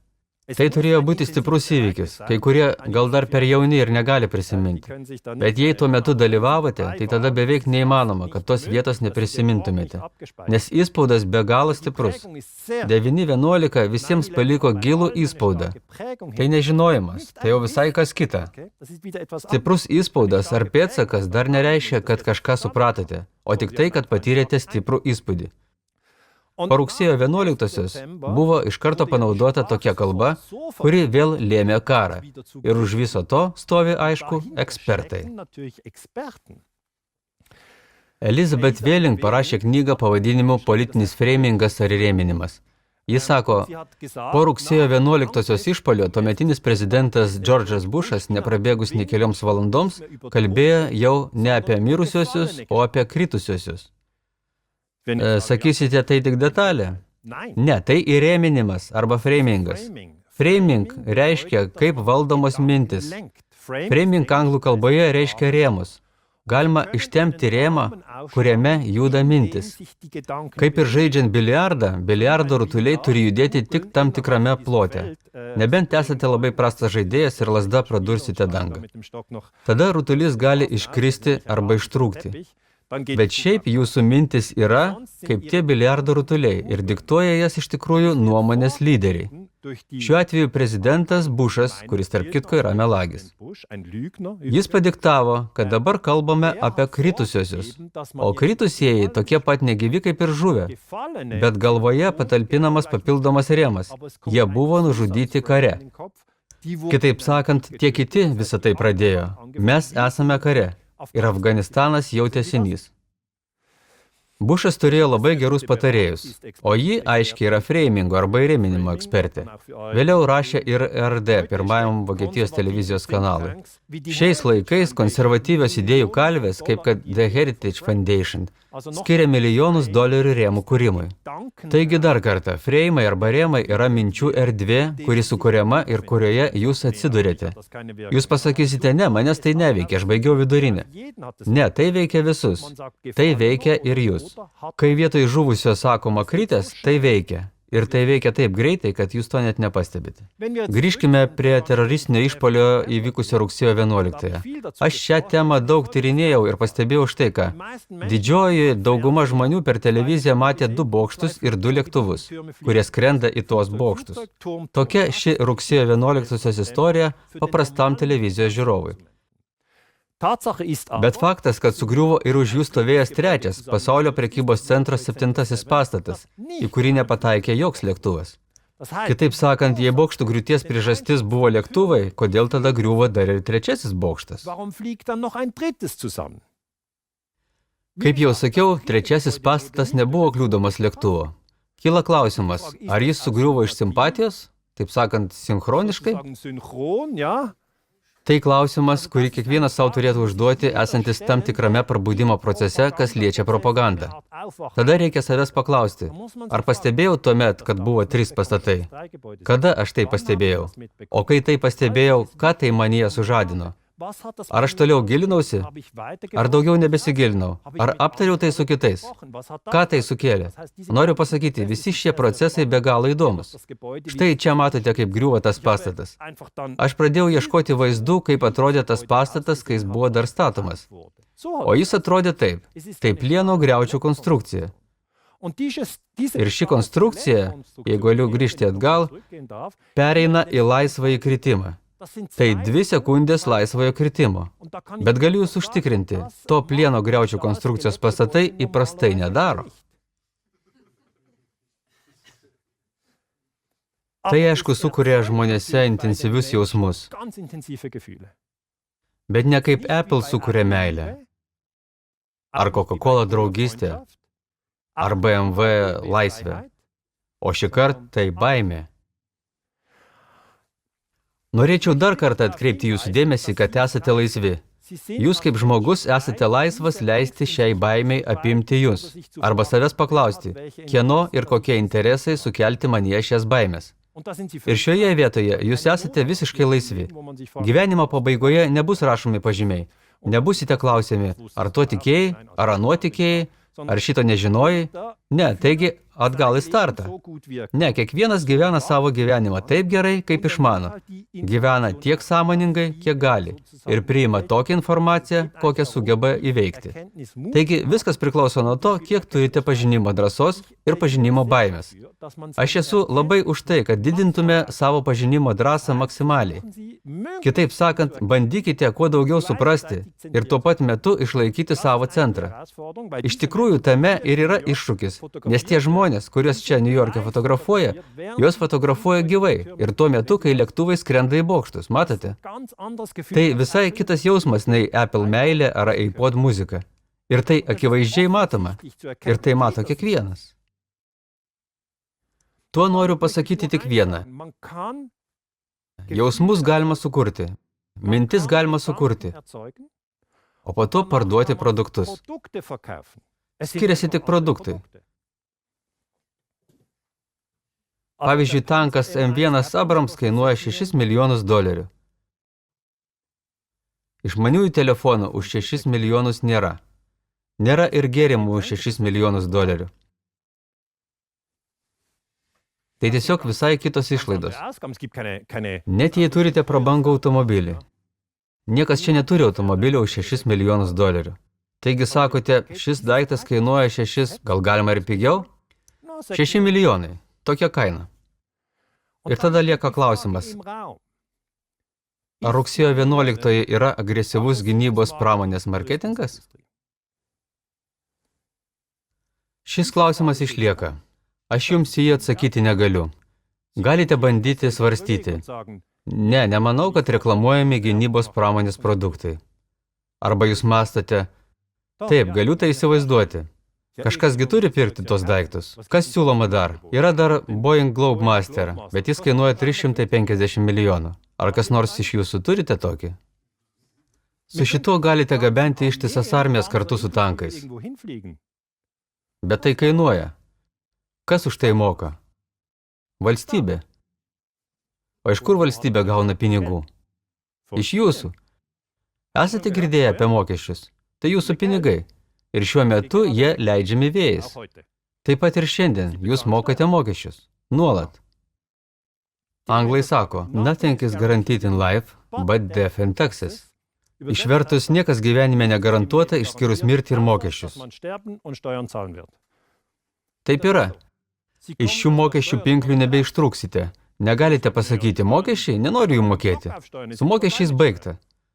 Tai turėjo būti stiprus įvykis, kai kurie gal dar per jauni ir negali prisiminti. Bet jei tuo metu dalyvavote, tai tada beveik neįmanoma, kad tos vietos neprisimintumėte. Nes įspaudas be galo stiprus. 9/11 visiems paliko gilų įspaudą. Tai nežinojimas, tai jau visai kas kita. Stiprus įspaudas ar pėdsakas dar nereiškia, kad kažką supratote, o tik tai, kad patyrėte stiprų įspūdį. Po rugsėjo 11-osios buvo iš karto panaudota tokia kalba, kuri vėl lėmė karą. Ir už viso to stovi, aišku, ekspertai. Elizabeth Welling parašė knygą pavadinimu Politinis freimingas ar rėminimas. Jis sako, po rugsėjo 11-osios išpuolio tuometinis prezidentas Džordžas Bušas, neprabėgus nei kelioms valandoms, kalbėjo jau ne apie mirusiosius, o apie kritusiosius. Sakysite, tai tik detalė? Ne, tai įrėminimas arba freimingas. Framing reiškia, kaip valdomos mintis. Framing anglų kalboje reiškia rėmus. galima ištempti rėmą, kuriame juda mintis. Kaip ir žaidžiant biliardą, biliardo rutuliai turi judėti tik tam tikrame plote. Nebent esate labai prastas žaidėjas ir lazda pradursite dangą. Tada rutulys gali iškristi arba ištrūkti. Bet šiaip jūsų mintis yra kaip tie biliardo rutuliai ir diktuoja jas iš tikrųjų nuomonės lyderiai. Šiuo atveju prezidentas Bušas, kuris tarp kitko yra melagis. Jis padiktavo, kad dabar kalbame apie kritusiosius, o kritusieji tokie pat negyvi kaip ir žuvę, bet galvoje patalpinamas papildomas rėmas. Jie buvo nužudyti kare. Kitaip sakant, tie kiti visą tai pradėjo. Mes esame kare. Ir Afganistanas jau tęsinys. Bušas turėjo labai gerus patarėjus, o ji aiškiai yra freimingo arba įrėminimo ekspertė. Vėliau rašė ir RD, pirmajam Vokietijos televizijos kanalui. Šiais laikais konservatyvios idėjų kalvės, kaip kad The Heritage Foundation, skiria milijonus dolerių rėmų kūrimui. Taigi dar kartą, freimai arba rėmai yra minčių erdvė, kuri sukuriama ir kurioje jūs atsidurėte. Jūs pasakysite, ne, manęs tai neveikia, aš baigiau vidurinę. Ne, tai veikia visus. Tai veikia ir jūs. Kai vietoj žuvusio sakoma kritęs, tai veikia. Ir tai veikia taip greitai, kad jūs to net nepastebite. Grįžkime prie teroristinio išpolio įvykusio rugsėjo 11-ąją. Aš šią temą daug tyrinėjau ir pastebėjau štai ką. Didžioji dauguma žmonių per televiziją matė 2 bokštus ir 2 lėktuvus, kurie skrenda į tuos bokštus. Tokia ši rugsėjo 11-osios istorija paprastam televizijos žiūrovui. Bet faktas, kad sugriuvo ir už jų stovėjęs 3. pasaulio prekybos centro 7. pastatas, į kurį nepataikė joks lėktuvas. Kitaip sakant, jei bokštų griūties priežastis buvo lėktuvai, kodėl tada griuvo dar ir 3. bokštas? Kaip jau sakiau, 3. pastatas nebuvo kliudomas lėktuvo. Kyla klausimas, ar jis sugriuvo iš simpatijos, taip sakant, sinchroniškai? Tai klausimas, kurį kiekvienas savo turėtų užduoti, esantis tam tikrame prabudimo procese, kas liečia propagandą. Tada reikia savęs paklausti, ar pastebėjau tuomet, kad buvo 3 pastatai? Kada aš tai pastebėjau? O kai tai pastebėjau, ką tai manyje sužadino? Ar aš toliau gilinausi? Ar daugiau nebesigilinau? Ar aptariau tai su kitais? Ką tai sukėlė? Noriu pasakyti, visi šie procesai be galo įdomus. Štai čia matote, kaip griūva tas pastatas. Aš pradėjau ieškoti vaizdų, kaip atrodė tas pastatas, kai jis buvo dar statomas. O jis atrodė taip. Tai plieno griaučių konstrukcija. Ir ši konstrukcija, jeigu galiu grįžti atgal, pereina į laisvąjį kritimą. Tai 2 sekundės laisvojo kritimo. Bet galiu jūs užtikrinti, to plieno griaučių konstrukcijos pastatai įprastai nedaro. Tai aišku sukuria žmonėse intensyvius jausmus. Bet ne kaip Apple sukuria meilę, ar Coca-Cola draugystę, ar BMW laisvę. O šį kartą tai baimė. Norėčiau dar kartą atkreipti jūsų dėmesį, kad esate laisvi. Jūs kaip žmogus esate laisvas leisti šiai baimiai apimti jūs. Arba savęs paklausti, kieno ir kokie interesai sukelti manyje šias baimės. Ir šioje vietoje jūs esate visiškai laisvi. Gyvenimo pabaigoje nebus rašomi pažymiai. Nebusite klausiami, ar to tikėjai, ar anuo tikėjai, ar šito nežinojai. Ne, taigi atgal į startą. Ne, kiekvienas gyvena savo gyvenimą taip gerai, kaip išmano. Gyvena tiek sąmoningai, kiek gali. Ir priima tokią informaciją, kokią sugeba įveikti. Taigi viskas priklauso nuo to, kiek turite pažinimo drąsos ir pažinimo baimės. Aš esu labai už tai, kad didintume savo pažinimo drąsą maksimaliai. Kitaip sakant, bandykite kuo daugiau suprasti ir tuo pat metu išlaikyti savo centrą. Iš tikrųjų, tame ir yra iššūkis, nes tie žmonės, kuriuos čia New York'e fotografuoja, juos fotografuoja gyvai ir tuo metu, kai lėktuvai skrenda į bokštus, matote? Tai visai kitas jausmas nei Apple meilė ar iPod muzika. Ir tai akivaizdžiai matoma. Ir tai mato kiekvienas. Tuo noriu pasakyti tik vieną. Jausmus galima sukurti, mintis galima sukurti, o po to parduoti produktus. Skiriasi tik produktai. Pavyzdžiui, tankas M1 Abrams kainuoja $6 milijonus. Išmaniųjų telefonų už 6 milijonus nėra. Nėra ir gėrimų už 6 milijonus dolerių. Tai tiesiog visai kitos išlaidos. Net jei turite prabangų automobilį. Niekas čia neturi automobilio už 6 milijonus dolerių. Taigi sakote, šis daiktas kainuoja 6, gal galima ir pigiau? 6 milijonai. Tokia kaina. Ir tada lieka klausimas. Ar rugsėjo 11 yra agresyvus gynybos pramonės marketingas? Šis klausimas išlieka. Aš jums į jį atsakyti negaliu. Galite bandyti svarstyti. Ne, nemanau, kad reklamuojami gynybos pramonės produktai. Arba jūs mąstate, taip, galiu tai įsivaizduoti. Kažkasgi turi pirkti tos daiktus. Kas siūloma dar? Yra dar Boeing Globemaster, bet jis kainuoja 350 milijonų. Ar kas nors iš jūsų turite tokį? Su šituo galite gabenti ištisas armijas kartu su tankais. Bet tai kainuoja. Kas už tai moka? Valstybė. O iš kur valstybė gauna pinigų? Iš jūsų. Esate girdėję apie mokesčius? Tai jūsų pinigai. Ir šiuo metu jie leidžiami vėjais. Taip pat ir šiandien jūs mokate mokesčius. Nuolat. Anglai sako, nothing is guaranteed in life, but death and taxes. Išvertus, niekas gyvenime negarantuota, išskyrus mirtį ir mokesčius. Taip yra. Iš šių mokesčių pinklių nebeištruksite. Negalite pasakyti, mokesčiai, nenoriu jų mokėti. Su mokesčiais baigta.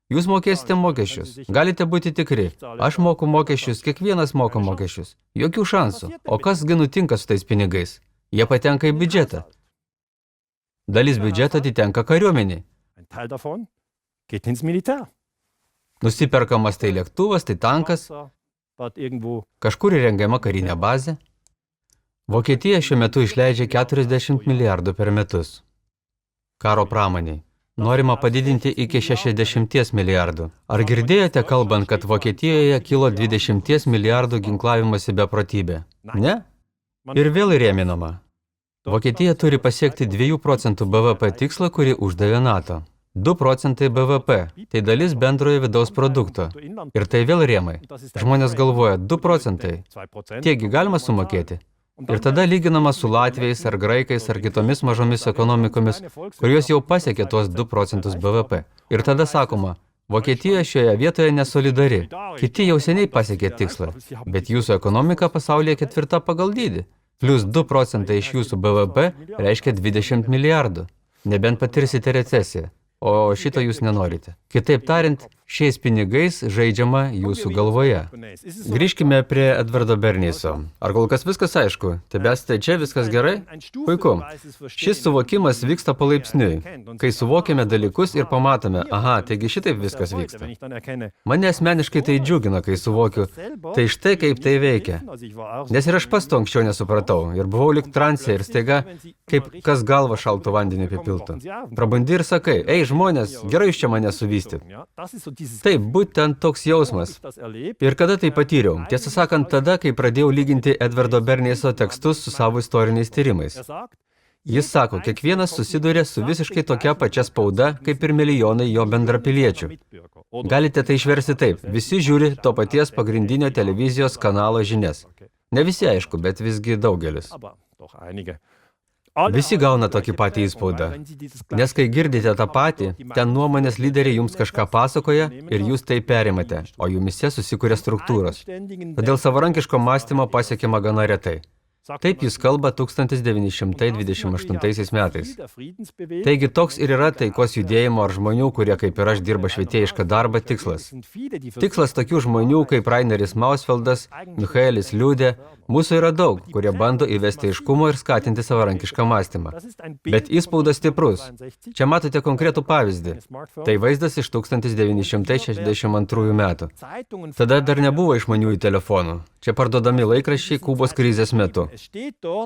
Jūs mokėsite mokesčius. Galite būti tikri. Aš moku mokesčius, kiekvienas moka mokesčius. Jokių šansų. O kasgi nutinka su tais pinigais? Jie patenka į biudžetą. Dalis biudžeto atitenka kariuomeniai. Nusiperkamas tai lėktuvas, tai tankas. Kažkur įrengiama karinė bazė. Vokietija šiuo metu išleidžia 40 milijardų per metus. Karo pramoniai. Norima padidinti iki 60 milijardų. Ar girdėjote kalbant, kad Vokietijoje kilo 20 milijardų ginklavimosi beprotybė? Ne? Ir vėl įrėminama. Vokietija turi pasiekti 2 procentų BVP tikslą, kurį uždavė NATO. 2 procentai BVP, tai dalis bendrojo vidaus produkto. Ir tai vėl rėmai. Žmonės galvoja, 2 procentai. Tiekgi galima sumokėti. Ir tada lyginama su latviais ar graikais ar kitomis mažomis ekonomikomis, kurios jau pasiekė tuos 2 procentus BVP. Ir tada sakoma, Vokietija šioje vietoje nesolidari. Kiti jau seniai pasiekė tikslą, bet jūsų ekonomika pasaulyje 4. pagal dydį. Plus 2 procentai iš jūsų BVP reiškia 20 milijardų. Nebent patirsite recesiją. O šito jūs nenorite. Kitaip tariant, šiais pinigais žaidžiama jūsų galvoje. Grįžkime prie Edvardo Bernieso. Ar kol kas viskas aišku? Tebesite čia, viskas gerai? Puiku. Šis suvokimas vyksta palaipsniui. Kai suvokiame dalykus ir pamatome, aha, taigi šitaip viskas vyksta. Mane asmeniškai tai džiugina, kai suvokiu, tai štai kaip tai veikia. Nes ir aš pats to anksčiau nesupratau. Ir buvau lyg transe ir staiga, kaip kas galva šaltų vandenį apipiltų. Prabundi ir sakai, ei, žmonės, gerai jūs čia mane suvystyt. Taip, būtent toks jausmas. Ir kada tai patyriau? Tiesą sakant, tada, kai pradėjau lyginti Edvardo Bernieso tekstus su savo istoriniais tyrimais. Jis sako, kiekvienas susiduria su visiškai tokia pačia spauda, kaip ir milijonai jo bendrapiliečių. Galite tai išversti taip, visi žiūri to paties pagrindinio televizijos kanalo žinias. Ne visi, aišku, bet visgi daugelis. Visi gauna tokį patį įspaudą, nes kai girdite tą patį, ten nuomonės lyderiai jums kažką pasakoja ir jūs tai perimate, o jumise susikuria struktūros. Todėl savarankiško mąstymo pasiekiama gana retai. Taip jis kalba 1928 metais. Taigi toks ir yra taikos judėjimo ar žmonių, kurie kaip ir aš dirba švietėjišką darbą, tikslas. Tikslas tokių žmonių kaip Raineris Mausfeldas, Michaelis Liudė, mūsų yra daug, kurie bando įvesti aiškumo ir skatinti savarankišką mąstymą. Bet įspaudas stiprus. Čia matote konkretų pavyzdį. Tai vaizdas iš 1962 metų. Tada dar nebuvo išmaniųjų telefonų. Čia parduodami laikraščiai Kubos krizės metu.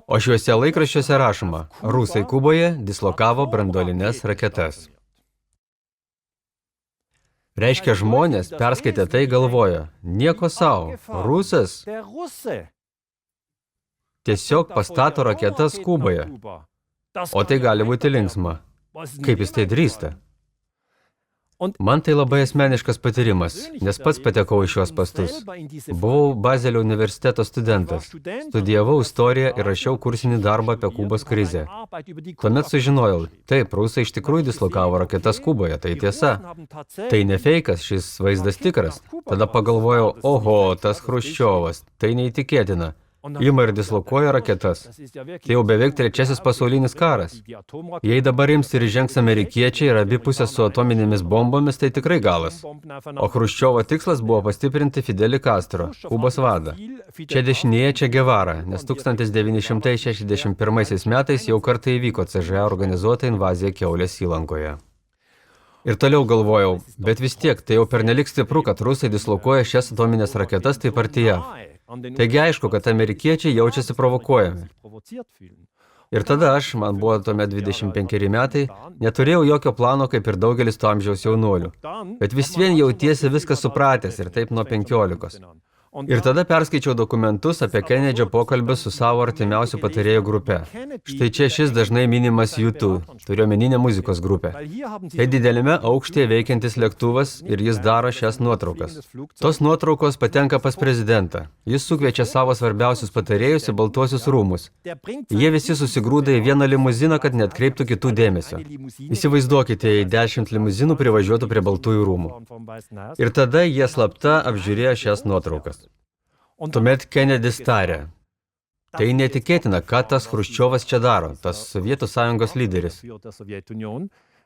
O šiuose laikraščiuose rašoma, rusai Kuboje dislokavo branduolines raketas. Reiškia, žmonės, perskaitę tai, galvoja, nieko sau, rusas tiesiog pastato raketas Kuboje. O tai gali būti linksma. Kaip jis tai drįsta? Man tai labai asmeniškas patyrimas, nes pats patekau į šiuos pastus. Buvau Bazelio universiteto studentas, studijavau istoriją ir rašiau kursinį darbą apie Kubos krizę. Tuomet sužinojau, taip, rusai iš tikrųjų dislokavo raketas Kuboje, tai tiesa. Tai ne feikas, šis vaizdas tikras. Tada pagalvojau, oho, tas Chruščiovas, tai neįtikėtina. Ima ir dislokuoja raketas. Tai jau beveik trečiasis pasaulinis karas. Jei dabar ims ir žengs amerikiečiai ir abi pusės su atominėmis bombomis, tai tikrai galas. O Chruščiovo tikslas buvo pastiprinti Fidelį Castro, Kubos vadą. Čia dešinėje čia Guevara, nes 1961 metais jau kartą įvyko CŽA organizuota invazija Kiaulės įlankoje. Ir toliau galvojau, bet vis tiek, tai jau pernelik stipru, kad rusai dislokuoja šias atominės raketas taip arti JAV. Taigi aišku, kad amerikiečiai jaučiasi provokuojami. Ir tada aš, man buvo tuomet 25 metai, neturėjau jokio plano, kaip ir daugelis to amžiaus jaunuolių. Bet vis vien jautiesi viską supratęs ir taip nuo 15. Ir tada perskaičiau dokumentus apie Kenedžio pokalbius su savo artimiausių patarėjų grupe. Štai čia šis dažnai minimas U2, turiuomeninė muzikos grupė. Tai didelime aukštyje veikiantis lėktuvas ir jis daro šias nuotraukas. Tos nuotraukos patenka pas prezidentą. Jis sukviečia savo svarbiausius patarėjus į Baltuosius rūmus. Jie visi susigrūda į vieną limuziną, kad neatkreiptų kitų dėmesio. Įsivaizduokite, jei 10 limuzinų privažiuotų prie Baltųjų rūmų. Ir tada jie slapta apžiūrėjo šias nuotraukas. Tuomet Kenedis tarė, tai netikėtina, ką tas Chruščiovas čia daro, tas Sovietų sąjungos lyderis.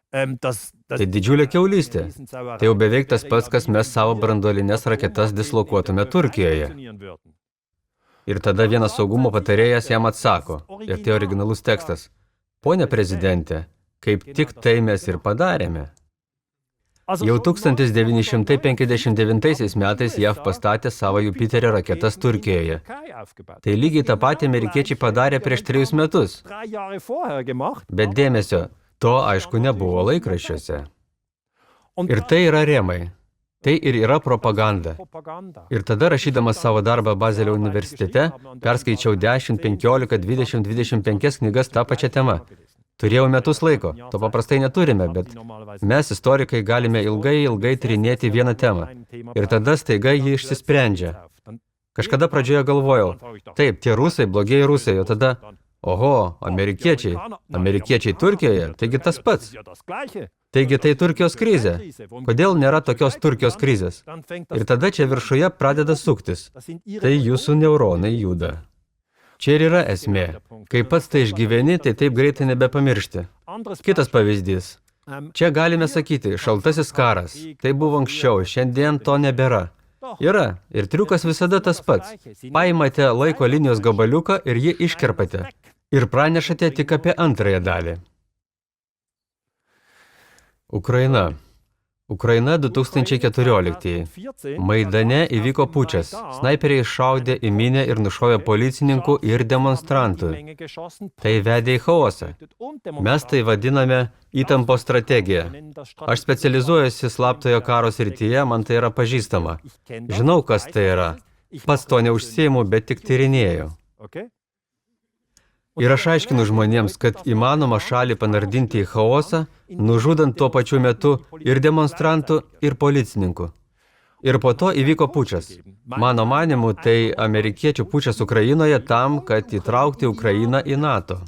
Tai didžiulė kiaulystė. Tai jau beveik tas pats, kas mes savo branduolines raketas dislokuotume Turkijoje. Ir tada vienas saugumo patarėjas jam atsako, ir tai originalus tekstas. Pone prezidente, kaip tik tai mes ir padarėme. Jau 1959 metais JAV pastatė savo Jupiterio raketas Turkijoje. Tai lygiai tą patį amerikiečiai padarė prieš 3 metus. Bet dėmesio, to aišku nebuvo laikraščiuose. Ir tai yra rėmai. Tai ir yra propaganda. Ir tada, rašydamas savo darbą Bazelio universitete, perskaičiau 10, 15, 20, 25 knygas tą pačią temą. Turėjau metus laiko, to paprastai neturime, bet mes, istorikai, galime ilgai tyrinėti vieną temą. Ir tada staiga jį išsisprendžia. Kažkada pradžioje galvojau, taip, tie rusai, blogieji rusai, o tada, oho, amerikiečiai Turkijoje, taigi tas pats. Taigi tai Turkijos krizė. Kodėl nėra tokios Turkijos krizės? Ir tada čia viršuje pradeda suktis. Tai jūsų neuronai juda. Čia ir yra esmė. Kai pats tai išgyveni, tai taip greitai nebepamiršti. Kitas pavyzdys. Čia galime sakyti, šaltasis karas. Tai buvo anksčiau, šiandien to nebėra. Yra. Ir triukas visada tas pats. Paimate laiko linijos gabaliuką ir jį iškerpate. Ir pranešate tik apie antrąją dalį. Ukraina. Ukraina 2014. Maidane įvyko pučas. Snaiperiai šaudė į minią ir nušovė policininkų ir demonstrantų. Tai vedė į chaosą. Mes tai vadiname įtampos strategija. Aš specializuojuosi slaptojo karo srityje, man tai yra pažįstama. Žinau, kas tai yra. Pats to neužsiimu, bet tik tyrinėjau. Ir aš aiškinu žmonėms, kad įmanoma šalį panardinti į chaosą, nužudant tuo pačiu metu ir demonstrantų, ir policininkų. Ir po to įvyko pučas. Mano manimu, tai amerikiečių pučas Ukrainoje tam, kad įtraukti Ukrainą į NATO.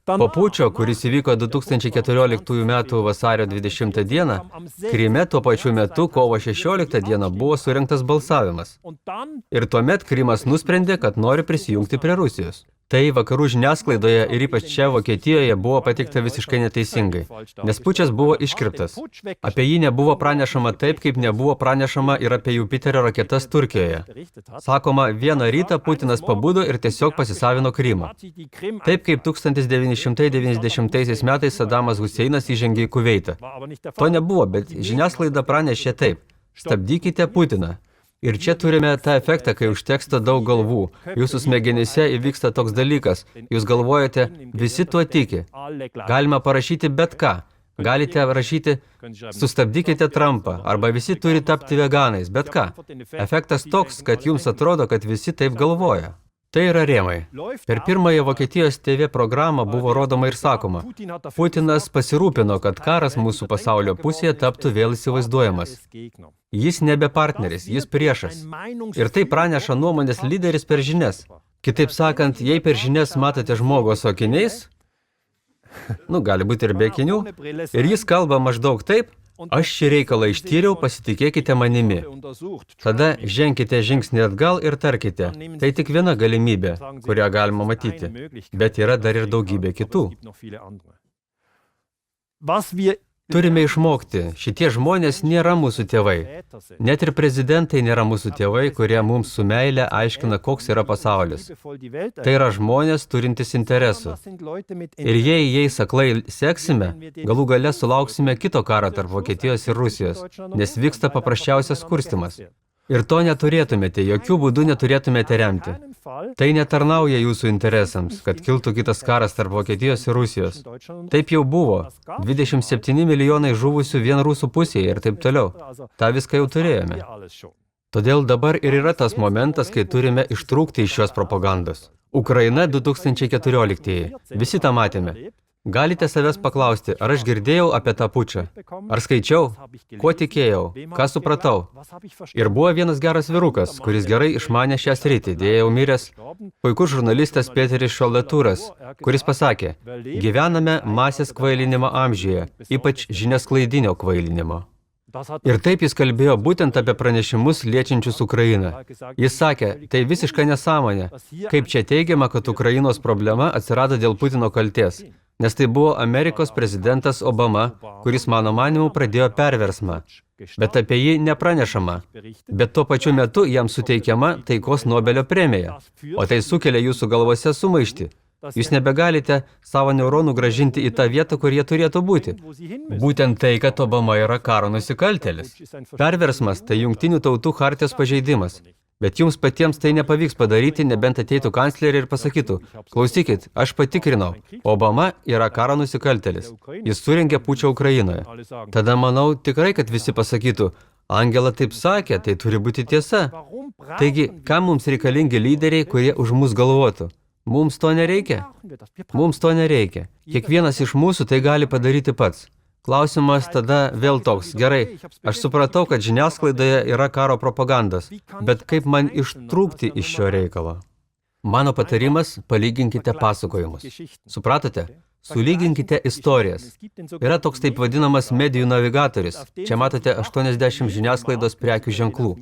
Po pučio, kuris įvyko 2014 metų vasario 20 dieną, Kryme tuo pačiu metu kovo 16 dieną buvo surengtas balsavimas. Ir tuomet Krymas nusprendė, kad nori prisijungti prie Rusijos. Tai vakarų žiniasklaidoje ir ypač čia Vokietijoje buvo pateikta visiškai neteisingai, nes pučas buvo iškirptas. Apie jį nebuvo pranešama taip, kaip nebuvo pranešama ir apie Jupiterio raketas Turkijoje. Sakoma, vieną rytą Putinas pabudo ir tiesiog pasisavino Krymą. Taip kaip 1990 metais Sadamas Huseinas įžengė į Kuveitą. To nebuvo, bet žiniasklaida pranešė taip. Stabdykite Putiną. Ir čia turime tą efektą, kai užteksta daug galvų. Jūsų smegenyse įvyksta toks dalykas. Jūs galvojate, visi tuo tiki. Galima parašyti bet ką. Galite rašyti, sustabdykite Trumpą, arba visi turi tapti veganais, bet ką. Efektas toks, kad jums atrodo, kad visi taip galvoja. Tai yra rėmai. Per pirmąją Vokietijos TV programą buvo rodoma ir sakoma, Putinas pasirūpino, kad karas mūsų pasaulio pusėje taptų vėl įsivaizduojamas. Jis nebe partneris, jis priešas. Ir tai praneša nuomonės lyderis per žinias. Kitaip sakant, jei per žinias matote žmogų su akiniais, gali būti ir be akinių, ir jis kalba maždaug taip, aš šį reikalą ištyriau, pasitikėkite manimi. Tada ženkite žingsnį atgal ir tarkite. Tai tik viena galimybė, kurią galima matyti. Bet yra dar ir daugybė kitų. Turime išmokti, šitie žmonės nėra mūsų tėvai. Net ir prezidentai nėra mūsų tėvai, kurie mums su meile aiškina, koks yra pasaulis. Tai yra žmonės turintys interesų. Ir jei jais aklai seksime, galų gale sulauksime kito karo tarp Vokietijos ir Rusijos, nes vyksta paprasčiausias kurstimas. Ir to neturėtumėte, jokių būdų neturėtumėte remti. Tai netarnauja jūsų interesams, kad kiltų kitas karas tarp Vokietijos ir Rusijos. Taip jau buvo. 27 milijonai žuvusių vien rusų pusėje ir taip toliau. Ta viską jau turėjome. Todėl dabar ir yra tas momentas, kai turime ištrūkti iš šios propagandos. Ukraina 2014. Visi tą matėme. Galite savęs paklausti, ar aš girdėjau apie tą pučą? Ar skaičiau? Kuo tikėjau? Ką supratau? Ir buvo vienas geras vyrukas, kuris gerai išmanė šią sritį, dėja jau miręs, puikus žurnalistas Peteris Šolatūras, kuris pasakė, gyvename masės kvailinimo amžiuje, ypač žiniasklaidinio kvailinimo. Ir taip jis kalbėjo būtent apie pranešimus liečiančius Ukrainą. Jis sakė, tai visiška nesąmonė, kaip čia teigiama, kad Ukrainos problema atsirado dėl Putino kaltės. Nes tai buvo Amerikos prezidentas Obama, kuris mano manimu pradėjo perversmą. Bet apie jį nepranešama. Bet tuo pačiu metu jam suteikiama taikos Nobelio premija. O tai sukelia jūsų galvose sumaištį. Jūs nebegalite savo neuronų grąžinti į tą vietą, kur jie turėtų būti. Būtent tai, kad Obama yra karo nusikaltėlis. Perversmas tai Jungtinių tautų chartijos pažeidimas. Bet jums patiems tai nepavyks padaryti, nebent ateitų kanclerė ir pasakytų, klausykit, aš patikrinau, Obama yra karo nusikaltėlis. Jis surengė pučą Ukrainoje. Tada manau tikrai, kad visi pasakytų, Angela taip sakė, tai turi būti tiesa. Taigi, kam mums reikalingi lyderiai, kurie už mus galvotų? Mums to nereikia? Mums to nereikia. Kiekvienas iš mūsų tai gali padaryti pats. Klausimas tada vėl toks, gerai, aš supratau, kad žiniasklaidoje yra karo propagandos, bet kaip man ištrūkti iš šio reikalo? Mano patarimas, palyginkite pasakojimus. Supratote? Sulyginkite istorijas. Yra toks taip vadinamas medijų navigatorius. Čia matote 80 žiniasklaidos prekių ženklų.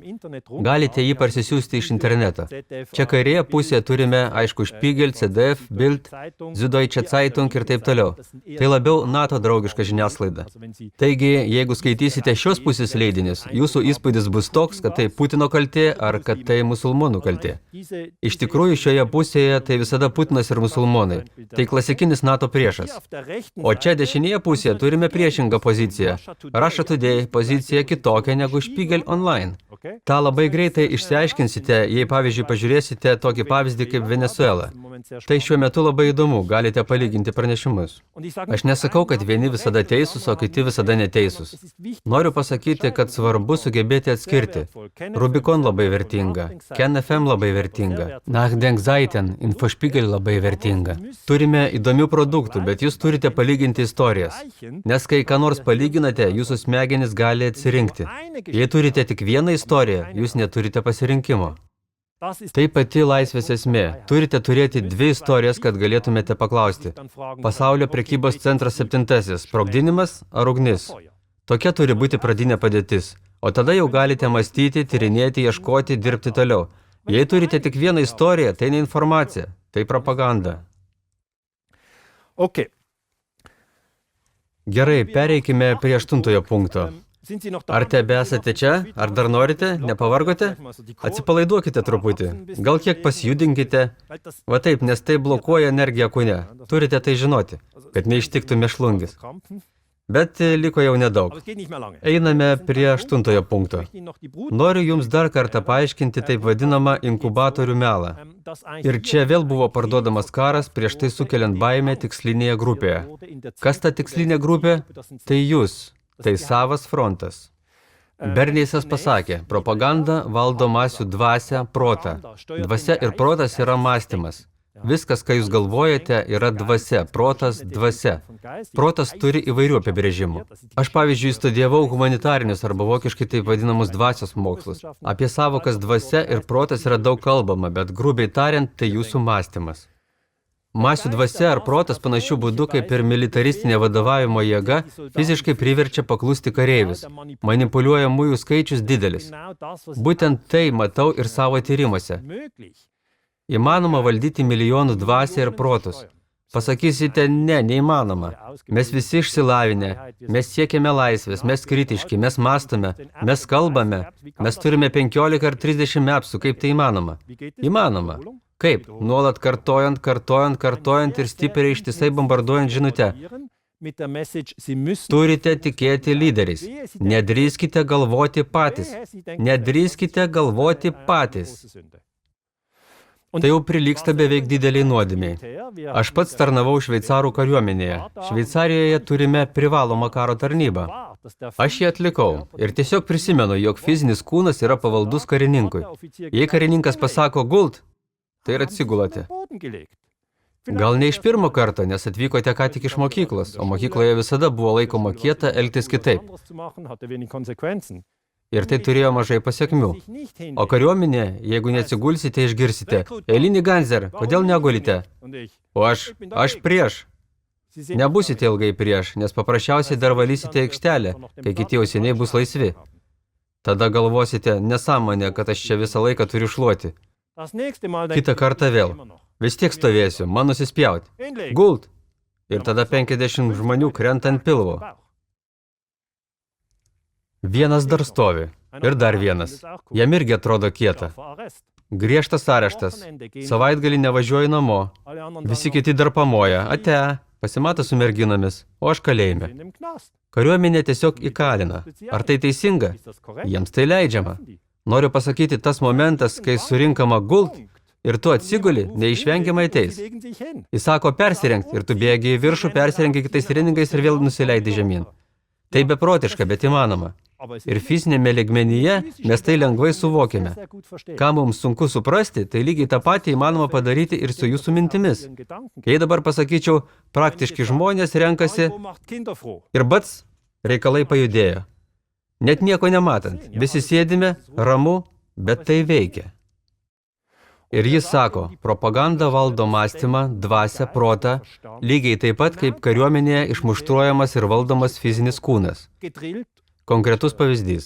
Galite jį parsisiųsti iš interneto. Čia kairėje pusėje turime, aišku, Spiegel, CDF, Bild, Süddeutsche Zeitung ir taip toliau. Tai labiau NATO draugiška žiniasklaida. Taigi, jeigu skaitysite šios pusės leidinius, jūsų įspūdis bus toks, kad tai Putino kaltė ar kad tai musulmonų kaltė. Iš tikrųjų, šioje pusėje tai visada Putinas ir musulmonai. Tai klasikinis NATO priešas. O čia dešinėje pusėje turime priešingą poziciją. Russia Today pozicija kitokia negu Spiegel Online. Ta labai greitai išsiaiškinsite, jei pavyzdžiui pažiūrėsite tokį pavyzdį kaip Venezuela. Tai šiuo metu labai įdomu, galite palyginti pranešimus. Aš nesakau, kad vieni visada teisūs, o kiti visada neteisūs. Noriu pasakyti, kad svarbu sugebėti atskirti. Rubicon labai vertinga, Ken FM labai vertinga, Nachdenkseiten, Infospiegel labai vertinga. Turime įdomių produktų, bet jūs turite palyginti istorijas. Nes kai ką nors palyginate, jūsų smegenys gali atsirinkti. Jei turite tik vieną istoriją, jūs neturite pasirinkimo. Tai pati laisvės esmė. Turite turėti dvi istorijas, kad galėtumėte paklausti. Pasaulio prekybos centras 7. Sprogdinimas ar ugnis? Tokia turi būti pradinė padėtis. O tada jau galite mąstyti, tyrinėti, ieškoti, dirbti toliau. Jei turite tik vieną istoriją, tai ne informacija, tai propaganda. Gerai, pereikime prie 8 punkto. Ar tebe esate čia? Ar dar norite? Nepavargote? Atsipalaiduokite truputį. Gal kiek pasijudinkite? Va taip, nes tai blokuoja energiją kūne. Turite tai žinoti, kad neištiktų mėšlungis. Bet liko jau nedaug. Einame prie 8 punkto. Noriu jums dar kartą paaiškinti taip vadinamą inkubatorių melą. Ir čia vėl buvo parduodamas karas, prieš tai sukeliant baimę tikslinėje grupėje. Kas ta tikslinė grupė? Tai jūs. Tai savas frontas. Berneisas pasakė, propaganda valdo masių dvasią, protą. Dvasia ir protas yra mąstymas. Viskas, ką jūs galvojate, yra dvasia, protas, dvasia. Protas turi įvairių apibrėžimų. Aš, pavyzdžiui, studijavau humanitarinius arba vokiškai taip vadinamus dvasios mokslus. Apie savokas dvasia ir protas yra daug kalbama, bet grubiai tariant, tai jūsų mąstymas. Masių dvasia ar protas panašių būdų, kaip ir militaristinė vadovavimo jėga, fiziškai priverčia paklusti kareivius. Manipuliuojamųjų skaičius didelis. Būtent tai matau ir savo tyrimuose. Įmanoma valdyti milijonų dvasią ir protus. Pasakysite, ne, neįmanoma. Mes visi išsilavinę, mes siekiame laisvės, mes kritiški, mes mąstome, mes kalbame, mes turime 15 ar 30 apsų, kaip tai įmanoma? Įmanoma. Kaip? Nuolat kartojant ir stipriai ištisai bombarduojant žinutę. Turite tikėti lyderiais. Nedrįskite galvoti patys. Nedrįskite galvoti patys. Tai jau prilygsta beveik dideliai nuodėmiai. Aš pats tarnavau šveicarų kariuomenėje. Šveicarijoje turime privalomą karo tarnybą. Aš jį atlikau ir tiesiog prisimenu, jog fizinis kūnas yra pavaldus karininkui. Jei karininkas pasako gult, tai ir atsigulate. Gal ne iš pirmo karto, nes atvykote ką tik iš mokyklos, o mokykloje visada buvo laikoma kieta elgtis kitaip. Ir tai turėjo mažai pasekmių. O kariuomenė, jeigu neatsigulsite, išgirsite. Eilinį ganzer, kodėl negulite? O aš prieš. Nebusite ilgai prieš, nes paprasčiausiai dar valysite aikštelę, kai kiti jau seniai bus laisvi. Tada galvosite, nesąmonė, kad aš čia visą laiką turiu šluoti. Kitą kartą vėl. Vis tiek stovėsiu, man nusispjauti. Gult. Ir tada 50 žmonių krenta ant pilvo. Vienas dar stovi. Ir dar vienas. Jam irgi atrodo kieta. Griežtas areštas. Savaitgalį nevažiuoju namo. Visi kiti dar pamoja. Ate, pasimato su merginomis, o aš kalėjime. Kariuomenė tiesiog įkalina. Ar tai teisinga? Jiems tai leidžiama. Noriu pasakyti, tas momentas, kai surinkama gult ir tu atsiguli, neišvengiamai ateis. Jis sako persirengti ir tu bėgi į viršų, persirengi kitais treningais ir vėl nusileidi žemyn. Tai beprotiška, bet įmanoma. Ir fizinėme lygmenyje mes tai lengvai suvokime. Ką mums sunku suprasti, tai lygiai tą patį įmanoma padaryti ir su jūsų mintimis. Jei dabar pasakyčiau, praktiški žmonės renkasi ir bats, reikalai pajudėjo. Net nieko nematant, visi sėdime, ramu, bet tai veikia. Ir jis sako, propaganda valdo mąstymą, dvasią, protą, lygiai taip pat kaip kariuomenėje išmuštruojamas ir valdomas fizinis kūnas. Konkretus pavyzdys.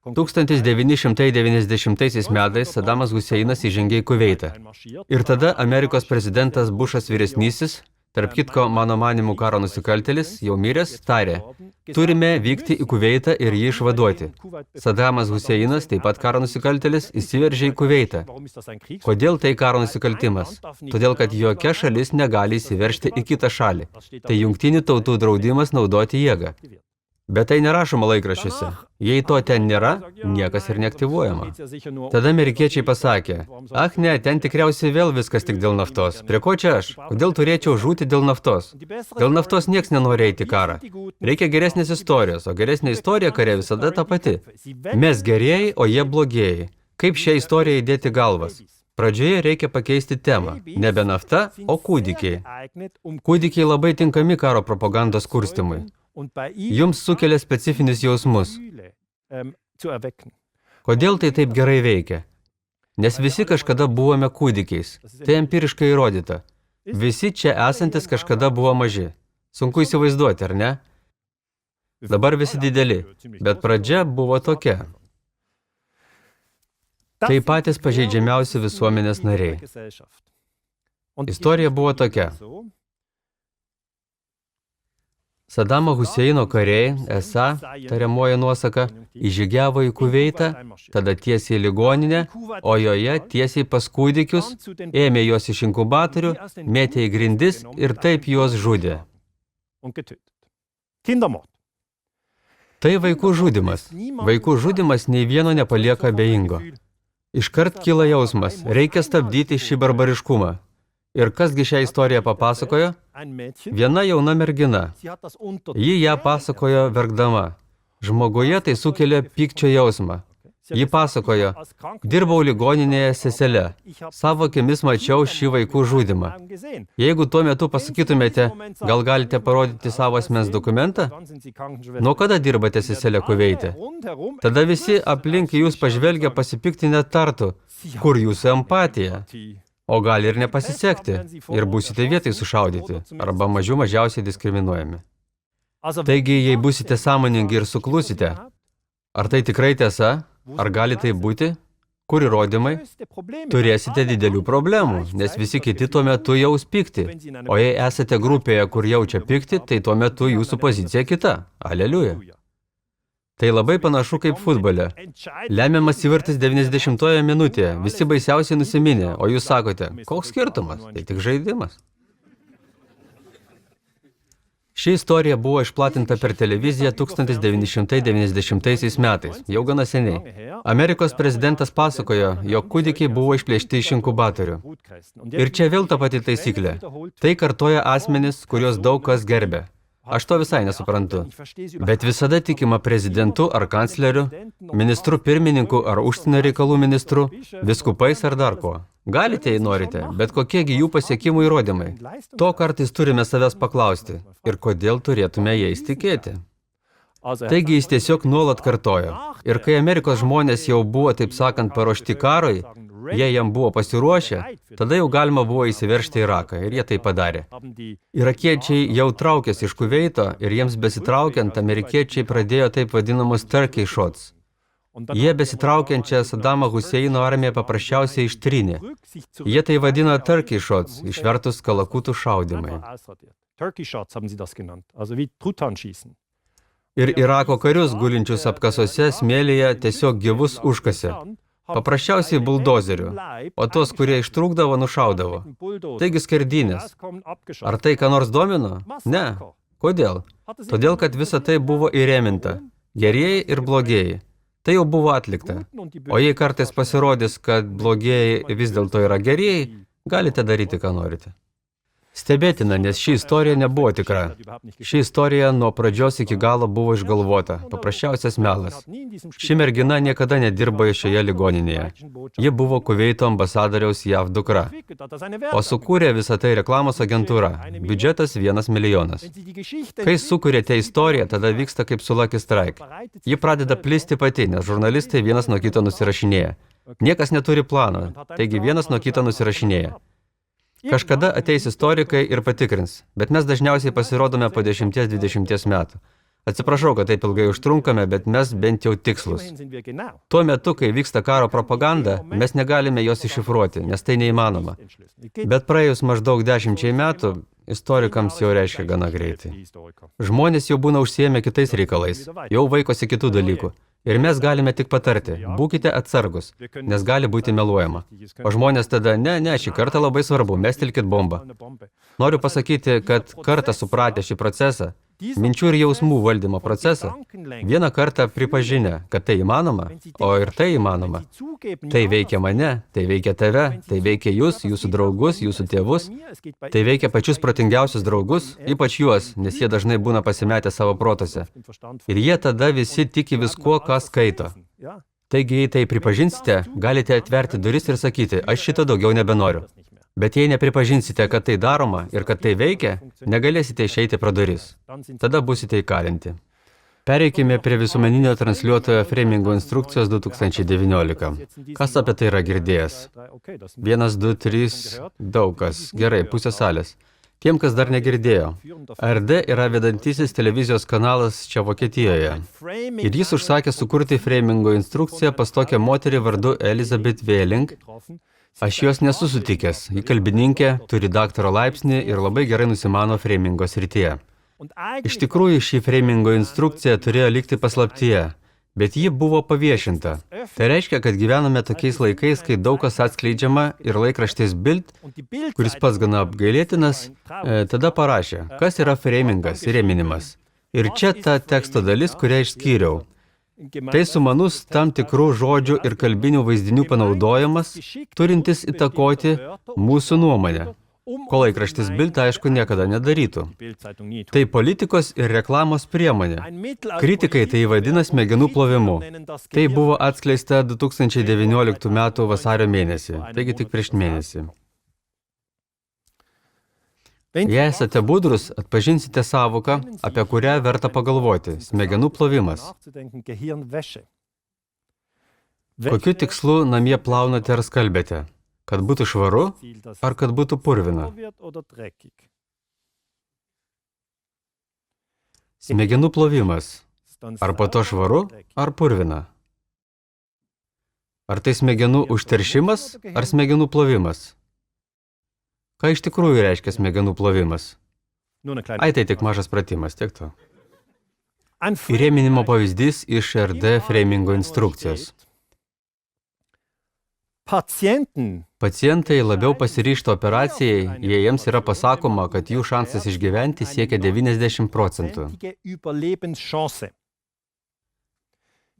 1990 metais Sadamas Huseinas įžengė į Kuveitą. Ir tada Amerikos prezidentas Bušas vyresnysis, tarp kitko mano manimų karo nusikaltėlis, jau miręs, tarė, turime vykti į Kuveitą ir jį išvaduoti. Sadamas Huseinas, taip pat karo nusikaltėlis, įsiveržė į Kuveitą. Kodėl tai karo nusikaltimas? Todėl, kad jokia šalis negali įsiveržti į kitą šalį. Tai jungtinių tautų draudimas naudoti jėgą. Bet tai nerašoma laikraščiuose. Jei to ten nėra, niekas ir neaktyvuojama. Tada amerikiečiai pasakė, ne, ten tikriausiai vėl viskas tik dėl naftos. Prie ko čia aš? Kodėl turėčiau žūti dėl naftos? Dėl naftos nieks nenori eiti karą. Reikia geresnės istorijos, o geresnė istorija kare visada ta pati. Mes gerieji, o jie blogieji. Kaip šią istoriją įdėti galvas? Pradžioje reikia pakeisti temą. Nebe nafta, o kūdikiai. Kūdikiai labai tinkami karo propagandos kurstymui. Jums sukelia specifinius jausmus. Kodėl tai taip gerai veikia? Nes visi kažkada buvome kūdikiais. Tai empiriškai įrodyta. Visi čia esantis kažkada buvo maži. Sunku įsivaizduoti, ar ne? Dabar visi dideli, bet pradžia buvo tokia. Tai patys pažeidžiamiausi visuomenės nariai. Istorija buvo tokia. Sadamo Huseino kariai, esą, tariamoji nuosaka, įžygiavo į Kuveitą, tada tiesiai į ligoninę, o joje tiesiai pas kūdikius, ėmė juos iš inkubatorių, mėtė į grindis ir taip juos žudė. Tai vaikų žudymas. Vaikų žudymas nei vieno nepalieka abejingo. Iškart kyla jausmas, reikia stabdyti šį barbariškumą. Ir kasgi šią istoriją papasakojo? Viena jauna mergina. Ji ją pasakojo verkdama. Žmoguje tai sukelia pykčio jausmą. Ji pasakojo, dirbau ligoninėje sesele. Savo akimis mačiau šį vaikų žudymą. Jeigu tuo metu pasakytumėte, gal galite parodyti savo asmens dokumentą? Nuo kada dirbate sesele Kuveite? Tada visi aplink jūs pažvelgia pasipiktinę tartų, kur jūsų empatija? O gali ir nepasisekti, ir būsite vietai sušaudyti, arba mažiausiai diskriminuojami. Taigi, jei būsite sąmoningi ir suklusite, ar tai tikrai tiesa? Ar gali tai būti? Kur įrodymai? Turėsite didelių problemų, nes visi kiti tuo metu jaus pykti. O jei esate grupėje, kur jaučia pykti, tai tuo metu jūsų pozicija kita. Aleliuja. Tai labai panašu kaip futbole. Lemiamas įvartis 90-oje minutėje. Visi baisiausiai nusiminė, o jūs sakote, koks skirtumas? Tai tik žaidimas. Ši istorija buvo išplatinta per televiziją 1990 metais, jau gana seniai. Amerikos prezidentas pasakojo, jog kūdikiai buvo išplėšti iš inkubatorių. Ir čia vėl ta pati taisyklė. Tai kartoja asmenys, kuriuos daug kas gerbė. Aš to visai nesuprantu. Bet visada tikima prezidentu ar kancleriu, ministru pirmininku ar užsienio reikalų ministru, viskupais ar dar ko. Galite, jei norite, bet kokiegi jų pasiekimų įrodymai. To kartais turime savęs paklausti. Ir kodėl turėtume jais tikėti? Taigi jis tiesiog nuolat kartojo. Ir kai Amerikos žmonės jau buvo, taip sakant, paruošti karui, jei jam buvo pasiruošę, tada jau galima buvo įsiveržti į Iraką, ir jie tai padarė. Irakiečiai jau traukėsi iš Kuveito, ir jiems besitraukiant, amerikiečiai pradėjo taip vadinamus turkey shots. Jie besitraukiančią Sadamą Huseino armiją paprasčiausiai ištrynė. Jie tai vadina turkey shots, išvertus kalakutų šaudymai. Ir Irako karius gulinčius apkasuose smėlyje tiesiog gyvus užkasė. Paprasčiausiai buldozeriu, o tos, kurie ištrūkdavo, nušaudavo. Taigi skerdynės. Ar tai ką nors domino? Ne. Kodėl? Todėl, kad visa tai buvo įrėminta. Gerieji ir blogieji. Tai jau buvo atlikta. O jei kartais pasirodys, kad blogieji vis dėlto yra gerieji, galite daryti, ką norite. Stebėtina, nes ši istorija nebuvo tikra. Ši istorija nuo pradžios iki galo buvo išgalvota, paprasčiausias melas. Ši mergina niekada nedirbo šioje ligoninėje. Ji buvo Kuveito ambasadoriaus JAV dukra. O sukūrė visą tai reklamos agentūra. Biudžetas 1 milijonas. Kai sukūrėte istoriją, tada vyksta kaip su Lucky Strike. Ji pradeda plisti pati, nes žurnalistai vienas nuo kito nusirašinėja. Niekas neturi plano, taigi vienas nuo kito nusirašinėja. Kažkada ateis istorikai ir patikrins, bet mes dažniausiai pasirodome po 10-20 metų. Atsiprašau, kad taip ilgai užtrunkame, bet mes bent jau tikslus. Tuo metu, kai vyksta karo propaganda, mes negalime jos iššifruoti, nes tai neįmanoma. Bet praėjus maždaug 10 metų, istorikams jau reiškia gana greitai. Žmonės jau būna užsiėmę kitais reikalais, jau vaikosi kitų dalykų. Ir mes galime tik patarti, būkite atsargus, nes gali būti meluojama. O žmonės tada, ne, šį kartą labai svarbu, mestelkit bombą. Noriu pasakyti, kad kartą supratę šį procesą, minčių ir jausmų valdymo procesą, vieną kartą pripažinę, kad tai įmanoma, o ir tai įmanoma. Tai veikia mane, tai veikia tave, tai veikia jūs, jūsų draugus, jūsų tėvus, tai veikia pačius protingiausius draugus, ypač juos, nes jie dažnai būna pasimetę savo protose. Ir jie tada visi tiki viskuo, ką skaito. Taigi, jei tai pripažinsite, galite atverti duris ir sakyti, aš šito daugiau nebenoriu. Bet jei nepripažinsite, kad tai daroma ir kad tai veikia, negalėsite išeiti pro duris. Tada busite įkalinti. Pereikime prie visuomeninio transliuotojo framingo instrukcijos 2019. Kas apie tai yra girdėjęs? 1, 2, 3, daug kas. Gerai, pusė salės. Tiem, kas dar negirdėjo. ARD yra vedantysis televizijos kanalas čia Vokietijoje. Ir jis užsakė sukurti framingo instrukciją pas tokią moterį vardu Elizabeth Wehling. Aš jos nesu sutikęs. Ji kalbininkė, turi daktaro laipsnį ir labai gerai nusimano framingo srityje. Iš tikrųjų, šį framingo instrukciją turėjo likti paslaptyje, bet ji buvo paviešinta. Tai reiškia, kad gyvename tokiais laikais, kai daug kas atskleidžiama ir laikraštis Bild, kuris pats gana apgailėtinas, tada parašė, kas yra framingas, įrėminimas. Ir čia ta teksto dalis, kurią išskyriau. Tai sumanus tam tikrų žodžių ir kalbinių vaizdinių panaudojimas, turintis įtakoti mūsų nuomonę. ko laikraštis Bild, aišku, niekada nedarytų. Tai politikos ir reklamos priemonė. Kritikai tai vadina smegenų plovimu. Tai buvo atskleista 2019 m. vasario mėnesį, taigi tik prieš mėnesį. Jei esate budrus, atpažinsite sąvoką, apie kurią verta pagalvoti – smegenų plovimas. Kokiu tikslu namie plaunate ar skalbėte? Kad būtų švaru ar kad būtų purvina? Smegenų plovimas. Ar po to švaru ar purvina? Ar tai smegenų užteršimas ar smegenų plovimas? Ką iš tikrųjų reiškia smegenų plovimas? Ai, tai tik mažas pratimas, tiek to. Įrėminimo pavyzdys iš RD framingo instrukcijos. Pacientai labiau pasiryžta operacijai, jei jiems yra pasakoma, kad jų šansas išgyventi siekia 90%.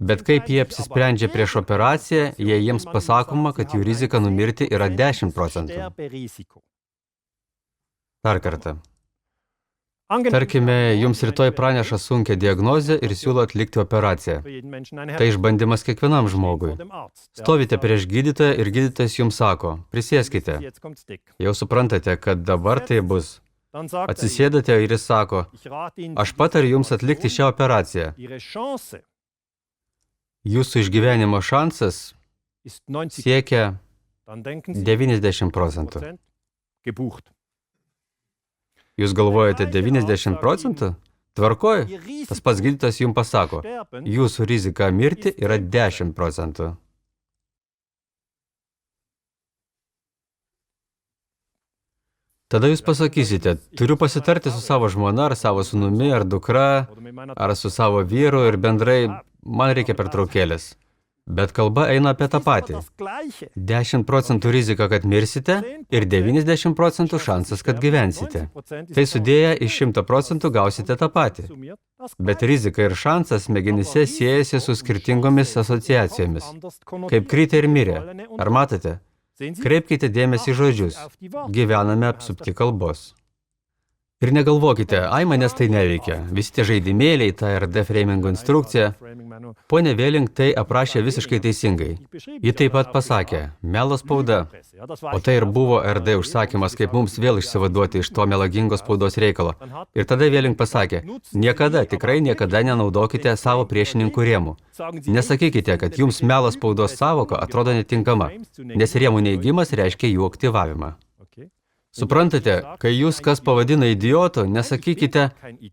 Bet kaip jie apsisprendžia prieš operaciją, jei jiems pasakoma, kad jų rizika numirti yra 10%. Dar kartą. Tarkime, jums rytoj praneša sunkią diagnozę ir siūlo atlikti operaciją. Tai išbandymas kiekvienam žmogui. Stovite prieš gydytoją ir gydytojas jums sako, prisėskite. Jau suprantate, kad dabar tai bus. Atsisėdate ir jis sako, aš patariu jums atlikti šią operaciją. Jūsų išgyvenimo šansas siekia 90%. Jūs galvojate 90%? Tvarkoj, tas pats gydytojas jums pasako, jūsų rizika mirti yra 10%. Tada jūs pasakysite, turiu pasitarti su savo žmona, ar savo sūnumi, ar dukra, ar su savo vyru ir bendrai, man reikia pertraukėlės. Bet kalba eina apie tą patį. 10% rizika, kad mirsite ir 90% šansas, kad gyvensite. Tai sudėję iš 100% gausite tą patį. Bet rizika ir šansas smegenyse siejasi su skirtingomis asociacijomis. Kaip kritė ir mirė. Ar matote? Kreipkite dėmesį į žodžius. Gyvename apsupti kalbos. Ir negalvokite, ai manęs tai neveikia. Visi tie žaidimėliai, ta RD framingo instrukcija. Pone Vėling tai aprašė visiškai teisingai. Ji taip pat pasakė, melo spauda. O tai ir buvo RD užsakymas, kaip mums vėl išsivaduoti iš to melagingos spaudos reikalo. Ir tada Vėling pasakė, niekada, tikrai niekada nenaudokite savo priešininkų rėmų. Nesakykite, kad jums melo spaudos sąvoka atrodo netinkama, nes rėmų neigimas reiškia jų aktyvavimą. Suprantate, kai jūs kas pavadina idiotu, nesakykite,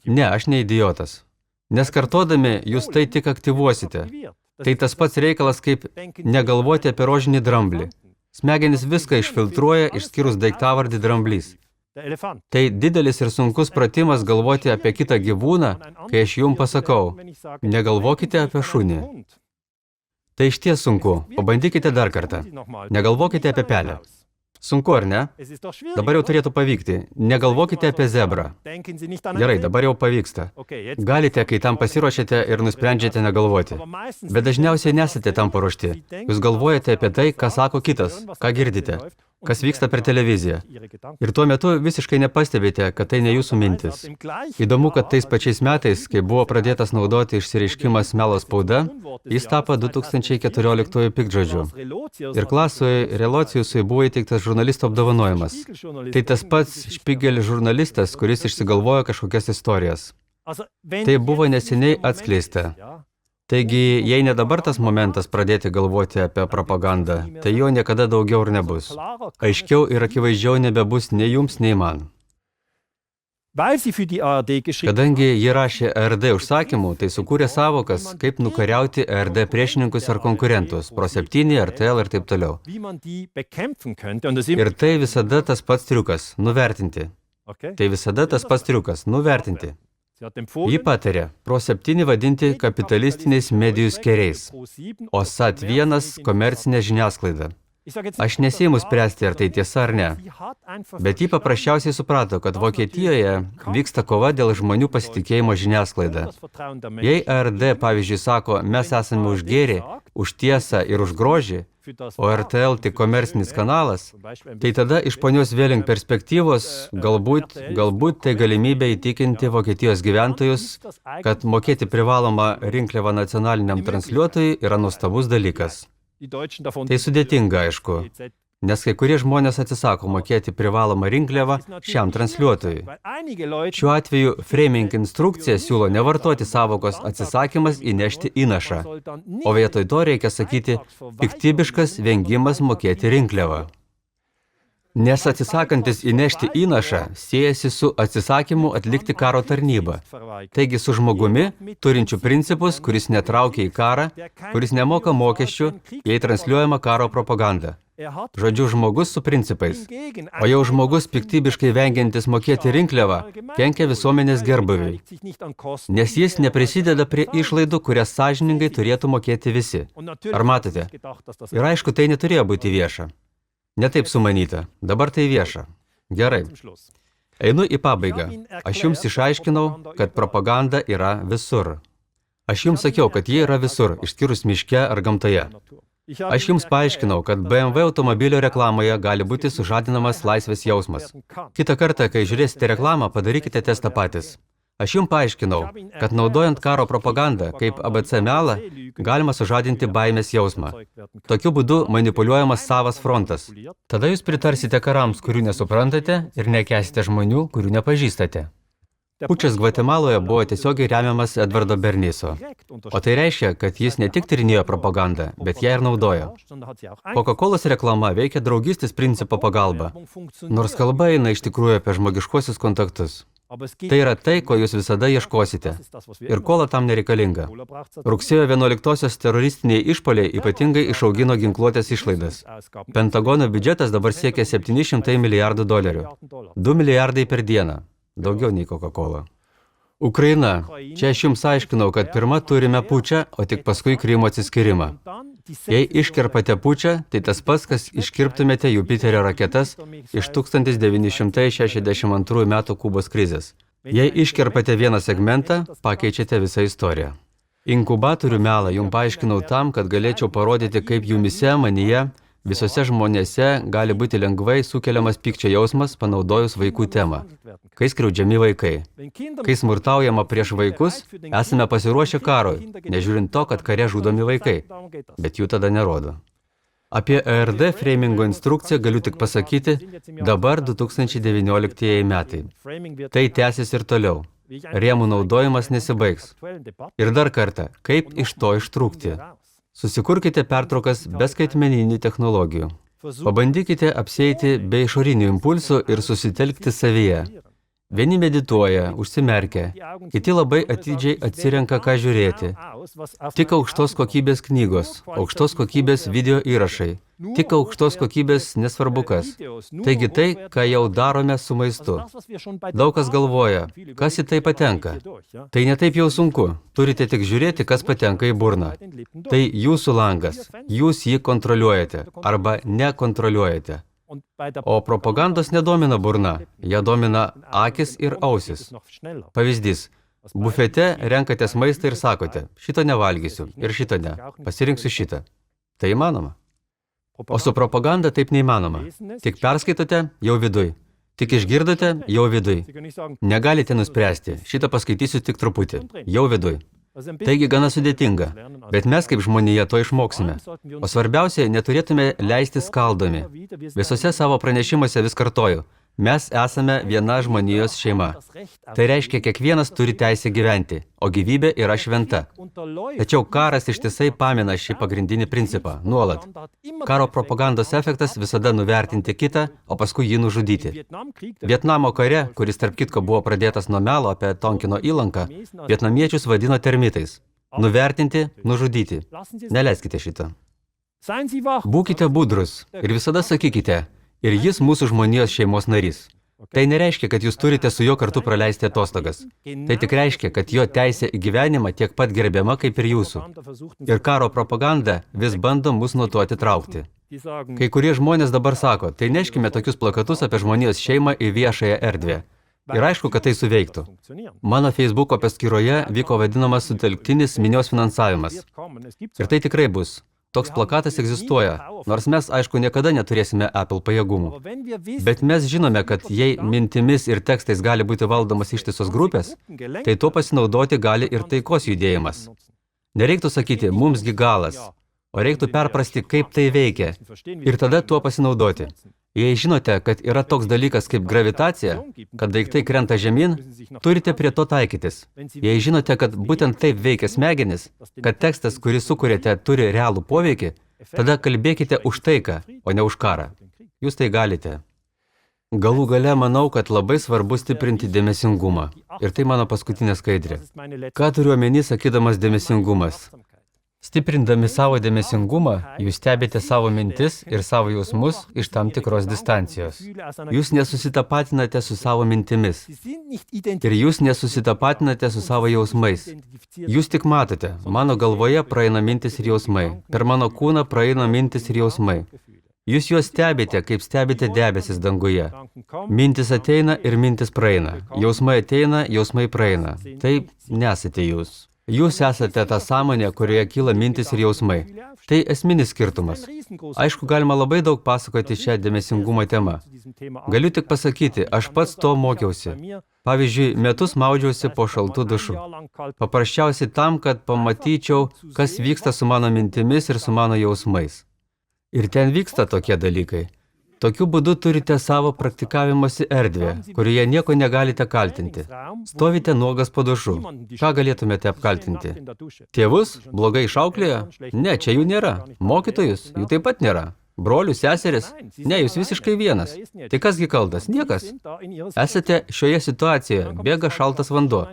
ne, aš ne idiotas. Nes kartodami, jūs tai tik aktyvuosite. Tai tas pats reikalas, kaip negalvoti apie rožinį dramblį. Smegenys viską išfiltruoja, išskyrus daiktavardį dramblys. Tai didelis ir sunkus pratimas galvoti apie kitą gyvūną, kai aš jums pasakau, negalvokite apie šunį. Tai išties sunku, pabandykite dar kartą. Negalvokite apie pelę. Sunku, ar ne? Dabar jau turėtų pavykti. Negalvokite apie zebrą. Gerai, dabar jau pavyksta. Galite, kai tam pasiruošėte ir nusprendžiate negalvoti. Bet dažniausiai nesate tam paruošti. Jūs galvojate apie tai, ką sako kitas, ką girdite, kas vyksta per televiziją. Ir tuo metu visiškai nepastebite, kad tai ne jūsų mintis. Įdomu, kad tais pačiais metais, kai buvo pradėtas naudoti išsireiškimas melo spauda, jis tapo 2014 piktžodžiu. Ir Klasui Relocijusui buvo įteiktas žurnalisto apdovanojimas. Tai tas pats Špigel žurnalistas, kuris išsigalvojo kažkokias istorijas. Tai buvo neseniai atskleista. Taigi, jei ne dabar tas momentas pradėti galvoti apie propagandą, tai jo niekada daugiau ir nebus. Aiškiau ir akivaizdžiau nebebus nei jums, nei man. Kadangi ji rašė ARD užsakymų, tai sukūrė savokas, kaip nukariauti ARD priešininkus ar konkurentus, Pro7, RTL ir taip toliau. Ir tai visada tas pats triukas – nuvertinti. Tai visada tas pats triukas – nuvertinti. Ji patarė Pro7 vadinti kapitalistiniais medijų skėriais, o Sat1 komercinė žiniasklaida. Aš nesiimu spręsti, ar tai tiesa ar ne. Bet ji paprasčiausiai suprato, kad Vokietijoje vyksta kova dėl žmonių pasitikėjimo žiniasklaida. Jei ARD, pavyzdžiui, sako, mes esame už gėrį, už tiesą ir už grožį, o RTL tik komercinis kanalas, tai tada iš ponios Vėling perspektyvos galbūt tai galimybė įtikinti Vokietijos gyventojus, kad mokėti privalomą rinkliavą nacionaliniam transliuotojui yra nuostabus dalykas. Tai sudėtinga, aišku, nes kai kurie žmonės atsisako mokėti privalomą rinkliavą šiam transliuotojui. Šiuo atveju framing instrukcija siūlo nevartoti sąvokos atsisakymas įnešti įnašą, o vietoj to reikia sakyti piktybiškas vengimas mokėti rinkliavą. Nes atsisakantis įnešti įnašą siejasi su atsisakymu atlikti karo tarnybą. Taigi su žmogumi, turinčiu principus, kuris netraukia į karą, kuris nemoka mokesčių, jei transliuojama karo propaganda. Žodžiu, žmogus su principais. O jau žmogus piktybiškai vengiantis mokėti rinkliavą kenkia visuomenės gerbūviui, nes jis neprisideda prie išlaidų, kurias sąžiningai turėtų mokėti visi. Ar matote? Ir aišku, tai neturėjo būti vieša. Netaip sumanyta. Dabar tai vieša. Gerai. Einu į pabaigą. Aš jums išaiškinau, kad propaganda yra visur. Aš jums sakiau, kad ji yra visur, išskyrus miške ar gamtoje. Aš jums paaiškinau, kad BMW automobilio reklamoje gali būti sužadinamas laisvės jausmas. Kitą kartą, kai žiūrėsite reklamą, padarykite testą patys. Aš jums paaiškinau, kad naudojant karo propagandą kaip ABC melą, galima sužadinti baimės jausmą. Tokiu būdu manipuliuojamas savas frontas. Tada jūs pritarsite karams, kurių nesuprantate, ir nekęsite žmonių, kurių nepažįstate. Pučas Gvatemaloje buvo tiesiogiai remiamas Edvardo Berniso. O tai reiškia, kad jis ne tik tyrinėjo propagandą, bet ją ir naudojo. Coca-Colos reklama veikia draugystės principo pagalba, nors kalba eina iš tikrųjų apie žmogiškuosius kontaktus. Tai yra tai, ko jūs visada ieškosite. Ir kola tam nereikalinga. Rugsėjo 11-osios teroristiniai išpoliai ypatingai išaugino ginkluotės išlaidas. Pentagono biudžetas dabar siekia $700 milijardų. 2 milijardai per dieną. Daugiau nei Coca-Cola. Ukraina. Čia aš jums aiškinau, kad pirma turime pučą, o tik paskui Krymo atsiskyrimą. Jei iškerpate pučą, tai tas pats, kas iškirptumėte Jupiterio raketas iš 1962 metų Kubos krizės. Jei iškerpate vieną segmentą, pakeičiate visą istoriją. Inkubatorių melą jums paaiškinau tam, kad galėčiau parodyti, kaip jumyse, manyje, visose žmonėse gali būti lengvai sukeliamas pykčio jausmas, panaudojus vaikų temą. Kai skriaudžiami vaikai. Kai smurtaujama prieš vaikus, esame pasiruošę karui, nežiūrint to, kad kare žudomi vaikai. Bet jų tada nerodo. Apie ARD framingo instrukciją galiu tik pasakyti, dabar 2019 metai. Tai tęsis ir toliau. Rėmų naudojimas nesibaigs. Ir dar kartą, kaip iš to ištrūkti? Susikurkite pertraukas be skaitmeninių technologijų. Pabandykite apsieiti be išorinių impulsų ir susitelkti savyje. Vieni medituoja, užsimerkia, kiti labai atidžiai atsirenka, ką žiūrėti. Tik aukštos kokybės knygos, aukštos kokybės video įrašai, tik aukštos kokybės nesvarbu kas. Taigi tai, ką jau darome su maistu. Daug kas galvoja, kas į tai patenka. Tai netaip jau sunku, turite tik žiūrėti, kas patenka į burną. Tai jūsų langas, jūs jį kontroliuojate arba nekontroliuojate. O propagandos nedomina burna, ją domina akis ir ausis. Pavyzdys. Bufete renkatės maistą ir sakote, šito nevalgysiu ir šito ne, pasirinksiu šitą. Tai įmanoma. O su propaganda taip neįmanoma. Tik perskaitote, jau viduj. Tik išgirdote, jau viduj. Negalite nuspręsti, šitą paskaitysiu tik truputį, jau viduj. Taigi gana sudėtinga, bet mes kaip žmonija to išmoksime. O svarbiausia, neturėtume leisti skaldomi. Visose savo pranešimuose vis kartoju, mes esame viena žmonijos šeima. Tai reiškia, kiekvienas turi teisę gyventi, o gyvybė yra šventa. Tačiau karas ištisai pamina šį pagrindinį principą, nuolat. Karo propagandos efektas visada nuvertinti kitą, o paskui jį nužudyti. Vietnamo kare, kuris tarp kitko buvo pradėtas nuo melo apie Tonkino įlanką, vietnamiečius vadino termitais. Nuvertinti, nužudyti. Neleiskite šito. Būkite budrus ir visada sakykite, ir jis mūsų žmonijos šeimos narys. Tai nereiškia, kad jūs turite su juo kartu praleisti atostogas. Tai tik reiškia, kad jo teisė į gyvenimą tiek pat gerbiama kaip ir jūsų. Ir karo propaganda vis bando mus nuo to atitraukti. Kai kurie žmonės dabar sako, tai neškime tokius plakatus apie žmonijos šeimą į viešąją erdvę. Ir aišku, kad tai suveiktų. Mano Facebooko paskyroje vyko vadinamas sutelktinis minios finansavimas. Ir tai tikrai bus. Toks plakatas egzistuoja, nors mes, aišku, niekada neturėsime Apple pajėgumų. Bet mes žinome, kad jei mintimis ir tekstais gali būti valdomas ištisos grupės, tai tuo pasinaudoti gali ir taikos judėjimas. Nereiktų sakyti, mumsgi galas, o reiktų perprasti, kaip tai veikia, ir tada tuo pasinaudoti. Jei žinote, kad yra toks dalykas kaip gravitacija, kad daiktai krenta žemyn, turite prie to taikytis. Jei žinote, kad būtent taip veikia smegenis, kad tekstas, kurį sukuriate, turi realų poveikį, tada kalbėkite už taiką, o ne už karą. Jūs tai galite. Galų gale manau, kad labai svarbu stiprinti dėmesingumą. Ir tai mano paskutinė skaidrė. Ką turiu omeny, sakydamas dėmesingumas? Stiprindami savo dėmesingumą, jūs stebite savo mintis ir savo jausmus iš tam tikros distancijos. Jūs nesusitapatinate su savo mintimis. Ir jūs nesusitapatinate su savo jausmais. Jūs tik matote, mano galvoje praeina mintis ir jausmai. Per mano kūną praeina mintis ir jausmai. Jūs juos stebite, kaip stebite debesis danguje. Mintis ateina ir mintis praeina. Jausmai ateina, jausmai praeina. Tai nesate jūs. Jūs esate ta sąmonė, kurioje kyla mintis ir jausmai. Tai esminis skirtumas. Aišku, galima labai daug pasakoti šią dėmesingumo temą. Galiu tik pasakyti, aš pats to mokiausi. Pavyzdžiui, metus maudžiausi po šaltų dušų. Paprasčiausiai tam, kad pamatyčiau, kas vyksta su mano mintimis ir su mano jausmais. Ir ten vyksta tokie dalykai. Tokiu būdu turite savo praktikavimosi erdvę, kurioje nieko negalite kaltinti. Stovite nuogas po dušu. Ką galėtumėte apkaltinti? Tėvus? Blogai išauklėjo? Ne, čia jų nėra. Mokytojus? Jų taip pat nėra. Brolius, seseris? Ne, jūs visiškai vienas. Tai kasgi kaltas? Niekas. Esate šioje situacijoje, bėga šaltas vanduo.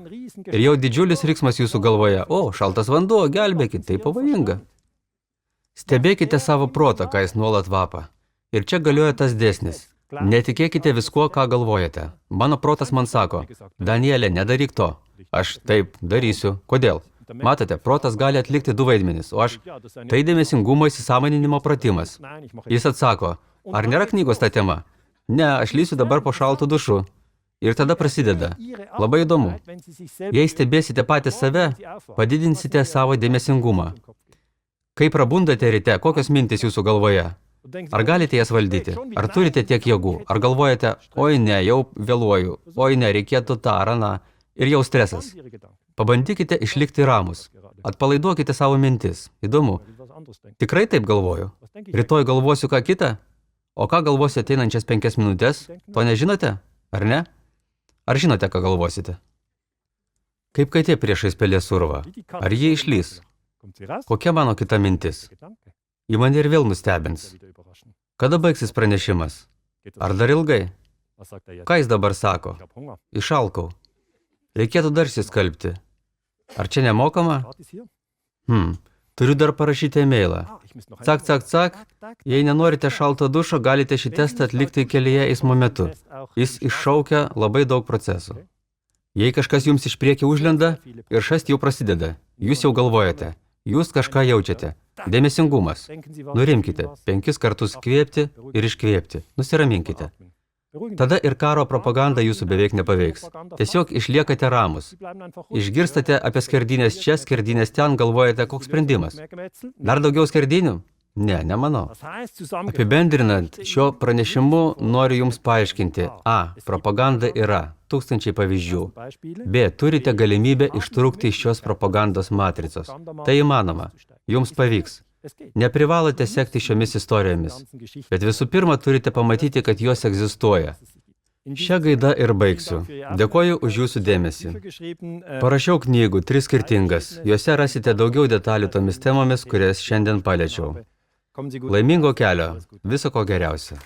Ir jau didžiulis riksmas jūsų galvoje. O, šaltas vanduo, gelbėkit, tai pavojinga. Stebėkite savo protą, ką jis nuolat vapa. Ir čia galioja tas dėsnis. Netikėkite viskuo, ką galvojate. Mano protas man sako, Danielė, nedaryk to. Aš taip darysiu. Kodėl? Matote, protas gali atlikti du vaidmenis, o aš tai dėmesingumo įsisąmoninimo pratimas. Jis atsako, ar nėra knygos ta tema? Ne, aš lysiu dabar po šaltų dušu. Ir tada prasideda. Labai įdomu. Jei stebėsite patys save, padidinsite savo dėmesingumą. Kai prabundate ryte, kokios mintys jūsų galvoje? Ar galite jas valdyti? Ar turite tiek jėgų? Ar galvojate, oi ne, jau vėluoju, oi ne, reikėtų tą ar aną, ir jau stresas? Pabandykite išlikti ramus. Atpalaiduokite savo mintis. Įdomu. Tikrai taip galvoju. Rytoj galvosiu ką kitą? O ką galvosiu ateinančias 5 minutės? To nežinote? Ar ne? Ar žinote, ką galvosite? Kaip katė priešais pelės urvą. Ar ji išlys? Kokia mano kita mintis? Ji mane ir vėl nustebins. Kada baigsis pranešimas? Ar dar ilgai? Ką jis dabar sako? Išalkau. Reikėtų dar siskalbti. Ar čia nemokama? Turiu dar parašyti e-mailą. Cak, cak, cak. Jei nenorite šalto dušo, galite šį testą atlikti kelyje eismo metu. Jis iššaukia labai daug procesų. Jei kažkas jums iš priekio užlenda, ir šast jau prasideda. Jūs jau galvojate. Jūs kažką jaučiate. Dėmesingumas. Nurimkite. 5 kartus kvėpti ir iškvėpti. Nusiraminkite. Tada ir karo propaganda jūsų beveik nepaveiks. Tiesiog išliekate ramus. Išgirstate apie skerdynės čia, skerdynės ten, galvojate, koks sprendimas. Dar daugiau skerdinių? Ne, nemanau. Apibendrinant, šio pranešimu noriu jums paaiškinti. A. Propaganda yra. 1000 pavyzdžių. B. Turite galimybę ištrūkti iš šios propagandos matricos. Tai įmanoma. Jums pavyks. Neprivalote sekti šiomis istorijomis. Bet visų pirma, turite pamatyti, kad jos egzistuoja. Šią gaidą ir baigsiu. Dėkoju už jūsų dėmesį. Parašiau knygų, 3 skirtingas. Jose rasite daugiau detalių tomis temomis, kurias šiandien paliečiau. Laimingo kelio. Viso ko geriausio.